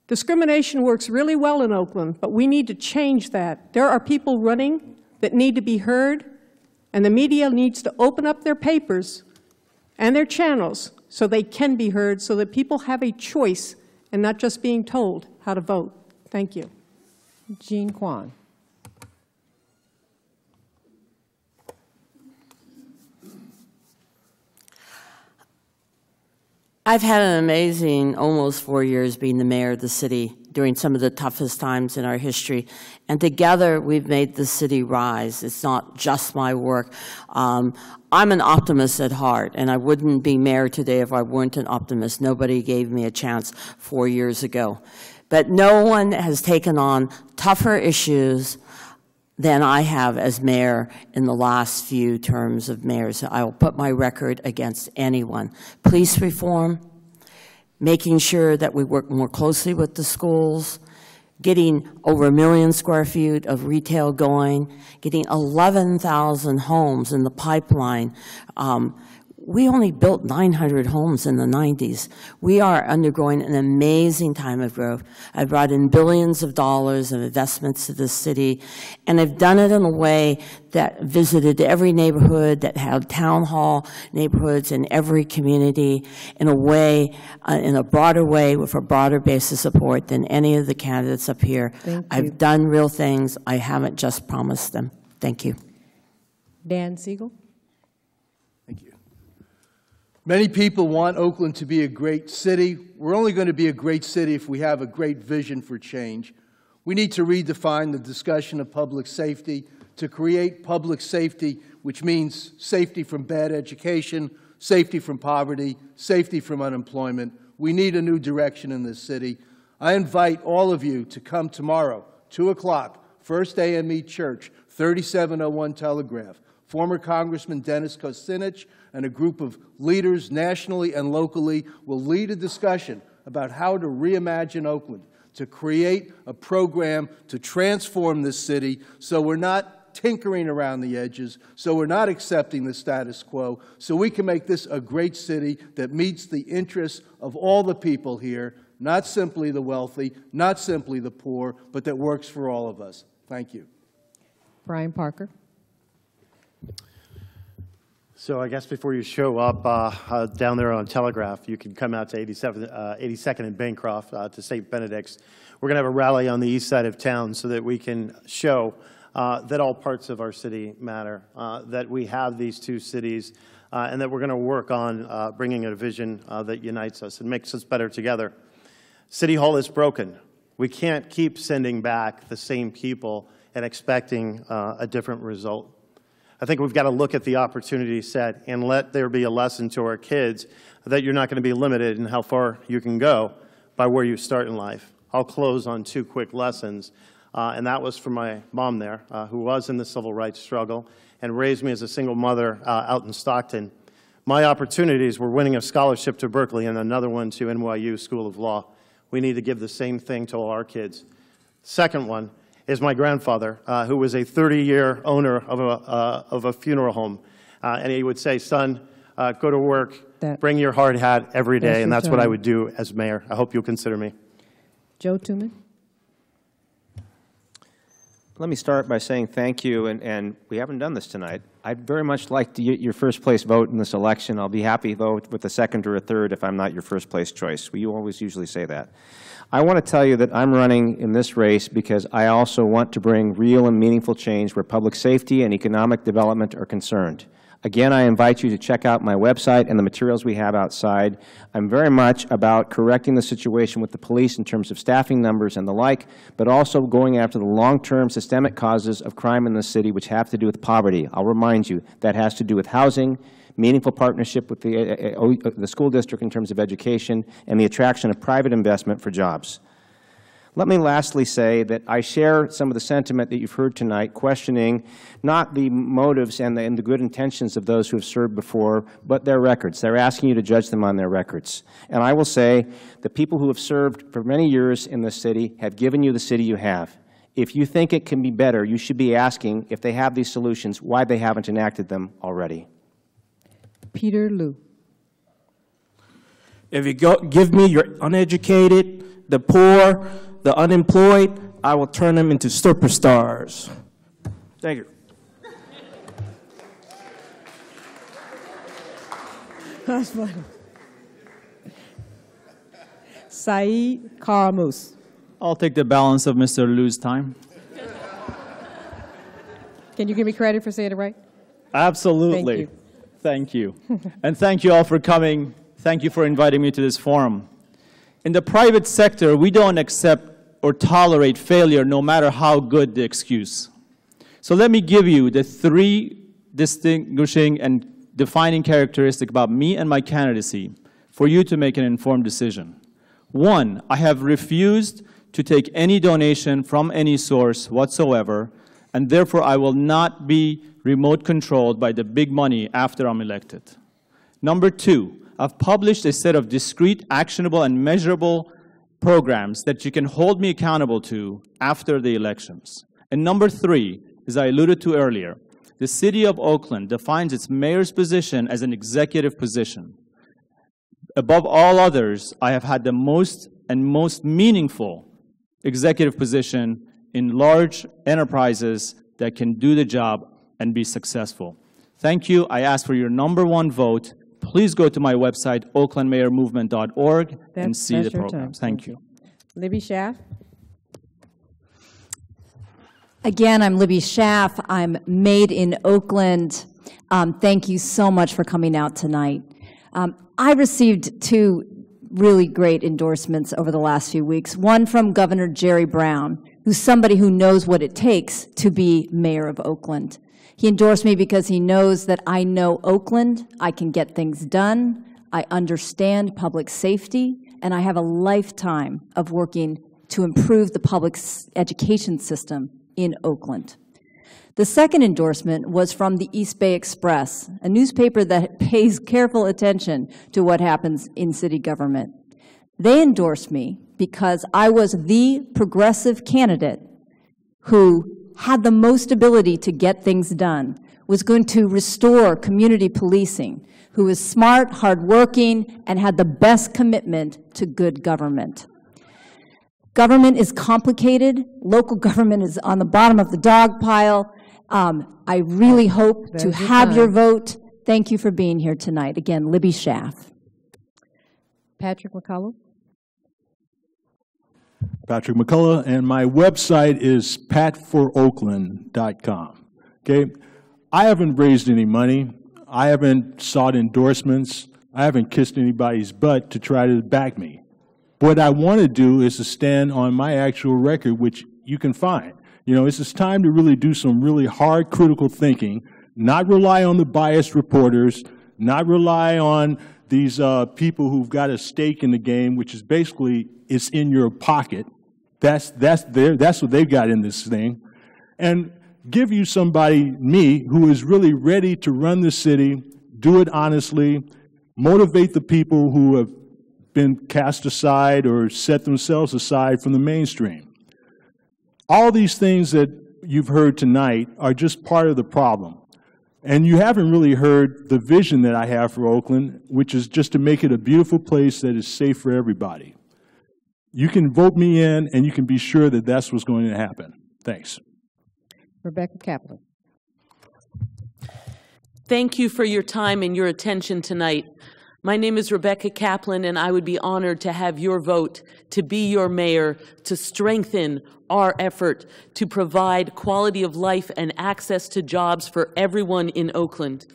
Discrimination works really well in Oakland, but we need to change that. There are people running that need to be heard, and the media needs to open up their papers and their channels so they can be heard, so that people have a choice and not just being told how to vote. Thank you. Jean Quan. I've had an amazing almost 4 years being the mayor of the city during some of the toughest times in our history. And together we've made the city rise. It's not just my work. I'm an optimist at heart, and I wouldn't be mayor today if I weren't an optimist. Nobody gave me a chance 4 years ago. But no one has taken on tougher issues than I have as mayor in the last few terms of mayors. I will put my record against anyone. Police reform, making sure that we work more closely with the schools, getting over 1 million square feet of retail going, getting 11,000 homes in the pipeline. We only built 900 homes in the 90s. We are undergoing an amazing time of growth. I've brought in billions of dollars of investments to the city, and I've done it in a way that visited every neighborhood, that had town hall neighborhoods in every community in a way, in a broader way, with a broader base of support than any of the candidates up here. I've done real things. I haven't just promised them. Thank you. Dan Siegel. Many people want Oakland to be a great city. We're only going to be a great city if we have a great vision for change. We need to redefine the discussion of public safety to create public safety, which means safety from bad education, safety from poverty, safety from unemployment. We need a new direction in this city. I invite all of you to come tomorrow, 2 o'clock, First AME Church, 3701 Telegraph. Former Congressman Dennis Kucinich and a group of leaders nationally and locally will lead a discussion about how to reimagine Oakland, to create a program to transform this city so we're not tinkering around the edges, so we're not accepting the status quo, so we can make this a great city that meets the interests of all the people here, not simply the wealthy, not simply the poor, but that works for all of us. Thank you. Brian Parker. So I guess before you show up down there on Telegraph, you can come out to 82nd and Bancroft to St. Benedict's. We're going to have a rally on the east side of town so that we can show that all parts of our city matter, that we have these two cities, and that we're going to work on bringing a vision that unites us and makes us better together. City Hall is broken. We can't keep sending back the same people and expecting a different result. I think we've got to look at the opportunity set and let there be a lesson to our kids that you're not going to be limited in how far you can go by where you start in life. I'll close on 2 quick lessons, and that was from my mom there, who was in the civil rights struggle and raised me as a single mother out in Stockton. My opportunities were winning a scholarship to Berkeley and another one to NYU School of Law. We need to give the same thing to all our kids. Second one is my grandfather, who was a 30-year owner of a funeral home. And he would say, son, go to work, bring your hard hat every day, and that's what I would do as mayor. I hope you'll consider me. Joe Tuman. Let me start by saying thank you, and we haven't done this tonight. I'd very much like to get your first place vote in this election. I'll be happy, though, with a second or a third if I'm not your first place choice. You always usually say that. I want to tell you that I'm running in this race because I also want to bring real and meaningful change where public safety and economic development are concerned. Again, I invite you to check out my website and the materials we have outside. I'm very much about correcting the situation with the police in terms of staffing numbers and the like, but also going after the long-term systemic causes of crime in the city, which have to do with poverty. I'll remind you, that has to do with housing, meaningful partnership with the school district in terms of education, and the attraction of private investment for jobs. Let me lastly say that I share some of the sentiment that you've heard tonight, questioning not the motives and the good intentions of those who have served before, but their records. They're asking you to judge them on their records. And I will say the people who have served for many years in this city have given you the city you have. If you think it can be better, you should be asking, if they have these solutions, why they haven't enacted them already. Peter Liu. If you give me your uneducated, the poor, the unemployed, I will turn them into superstars. Thank you. That's funny. Saeed Karamus. I'll take the balance of Mr. Liu's time. Can you give me credit for saying it right? Absolutely. Thank you. Thank you. And thank you all for coming. Thank you for inviting me to this forum. In the private sector, we don't accept or tolerate failure no matter how good the excuse. So let me give you the 3 distinguishing and defining characteristics about me and my candidacy for you to make an informed decision. 1, I have refused to take any donation from any source whatsoever, and therefore I will not be remote controlled by the big money after I'm elected. Number 2, I've published a set of discrete, actionable, and measurable programs that you can hold me accountable to after the elections. And number 3, as I alluded to earlier, the city of Oakland defines its mayor's position as an executive position. Above all others, I have had the most meaningful executive position in large enterprises that can do the job and be successful. Thank you. I ask for your #1 vote. Please go to my website, oaklandmayormovement.org, and see the programs. Thank you. Libby Schaff. Again, I'm Libby Schaff. I'm Made in Oakland. Thank you so much for coming out tonight. I received 2 really great endorsements over the last few weeks. One from Governor Jerry Brown, who's somebody who knows what it takes to be mayor of Oakland. He endorsed me because he knows that I know Oakland, I can get things done, I understand public safety, and I have a lifetime of working to improve the public education system in Oakland. The second endorsement was from the East Bay Express, a newspaper that pays careful attention to what happens in city government. They endorsed me because I was the progressive candidate who had the most ability to get things done, was going to restore community policing, who was smart, hardworking, and had the best commitment to good government. Government is complicated. Local government is on the bottom of the dog pile. I really hope to have your vote. Thank you for being here tonight. Again, Libby Schaff. Patrick McCullough. Patrick McCullough, and my website is patforoakland.com. Okay? I haven't raised any money. I haven't sought endorsements. I haven't kissed anybody's butt to try to back me. What I want to do is to stand on my actual record, which you can find. You know, it's just time to really do some really hard, critical thinking, not rely on the biased reporters, not rely on these people who've got a stake in the game, which is basically it's in your pocket. That's what they've got in this thing. And give you somebody, me, who is really ready to run the city, do it honestly, motivate the people who have been cast aside or set themselves aside from the mainstream. All these things that you've heard tonight are just part of the problem. And you haven't really heard the vision that I have for Oakland, which is just to make it a beautiful place that is safe for everybody. You can vote me in, and you can be sure that that's what's going to happen. Thanks. Rebecca Kaplan. Thank you for your time and your attention tonight. My name is Rebecca Kaplan, and I would be honored to have your vote to be your mayor, to strengthen our effort to provide quality of life and access to jobs for everyone in Oakland.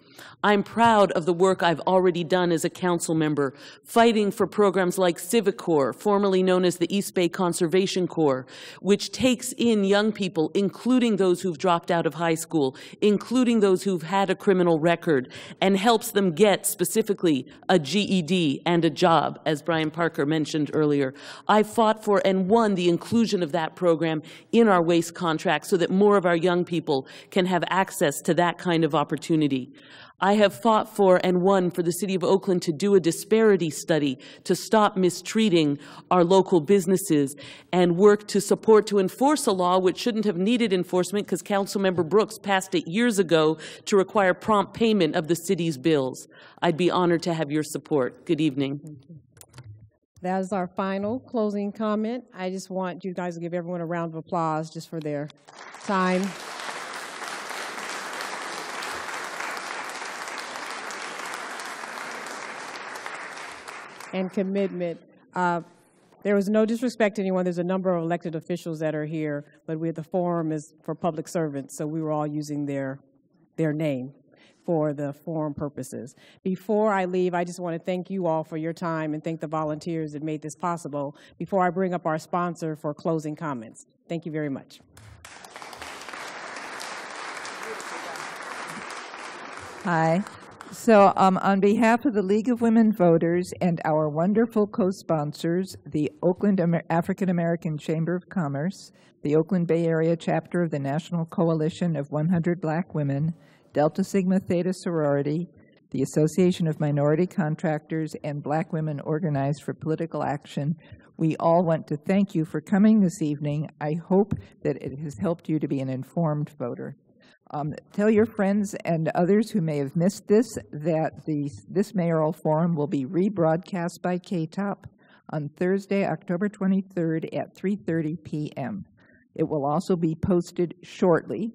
I'm proud of the work I've already done as a council member, fighting for programs like Civic Corps, formerly known as the East Bay Conservation Corps, which takes in young people, including those who've dropped out of high school, including those who've had a criminal record, and helps them get specifically a GED and a job, as Brian Parker mentioned earlier. I fought for and won the inclusion of that program in our waste contract so that more of our young people can have access to that kind of opportunity. I have fought for and won for the City of Oakland to do a disparity study to stop mistreating our local businesses and work to support to enforce a law which shouldn't have needed enforcement because Councilmember Brooks passed it years ago to require prompt payment of the city's bills. I'd be honored to have your support. Good evening. That is our final closing comment. I just want you guys to give everyone a round of applause just for their time. And commitment. There was no disrespect to anyone. There's a number of elected officials that are here, but the forum is for public servants, so we were all using their name for the forum purposes. Before I leave, I just want to thank you all for your time and thank the volunteers that made this possible before I bring up our sponsor for closing comments. Thank you very much. Hi. So on behalf of the League of Women Voters and our wonderful co-sponsors, the Oakland African American Chamber of Commerce, the Oakland Bay Area chapter of the National Coalition of 100 Black Women, Delta Sigma Theta Sorority, the Association of Minority Contractors, and Black Women Organized for Political Action, we all want to thank you for coming this evening. I hope that it has helped you to be an informed voter. Tell your friends and others who may have missed this that this mayoral forum will be rebroadcast by KTOP on Thursday, October 23rd at 3:30 p.m. It will also be posted shortly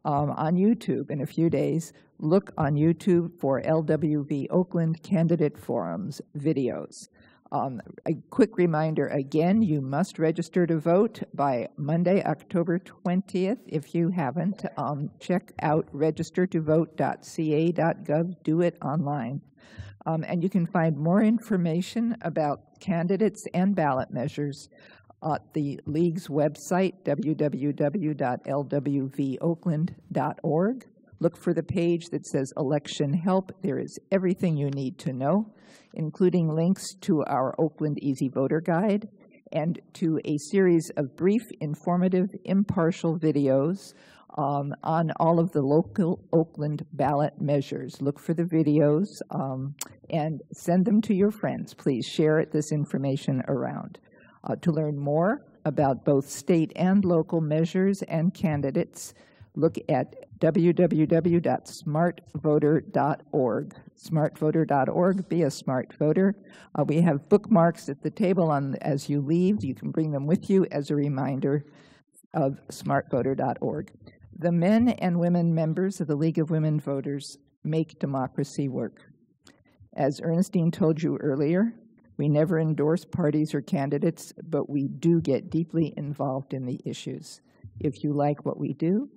on YouTube in a few days. Look on YouTube for LWV Oakland Candidate Forums videos. A quick reminder again, you must register to vote by Monday, October 20th. If you haven't, check out registertovote.ca.gov. Do it online. And you can find more information about candidates and ballot measures at the League's website, www.lwvoakland.org. Look for the page that says Election Help. There is everything you need to know, including links to our Oakland Easy Voter Guide and to a series of brief, informative, impartial videos on all of the local Oakland ballot measures. Look for the videos and send them to your friends. Please share this information around. To learn more about both state and local measures and candidates, look at www.smartvoter.org. Smartvoter.org, be a smart voter. We have bookmarks at the table as you leave. You can bring them with you as a reminder of smartvoter.org. The men and women members of the League of Women Voters make democracy work. As Ernestine told you earlier, we never endorse parties or candidates, but we do get deeply involved in the issues. If you like what we do,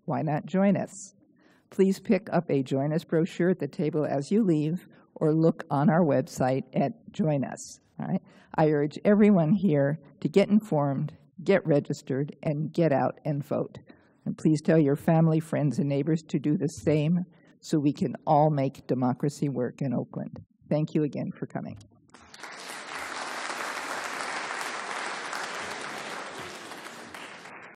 why not join us? Please pick up a Join Us brochure at the table as you leave, or look on our website at Join Us. All right? I urge everyone here to get informed, get registered, and get out and vote. And please tell your family, friends, and neighbors to do the same so we can all make democracy work in Oakland. Thank you again for coming.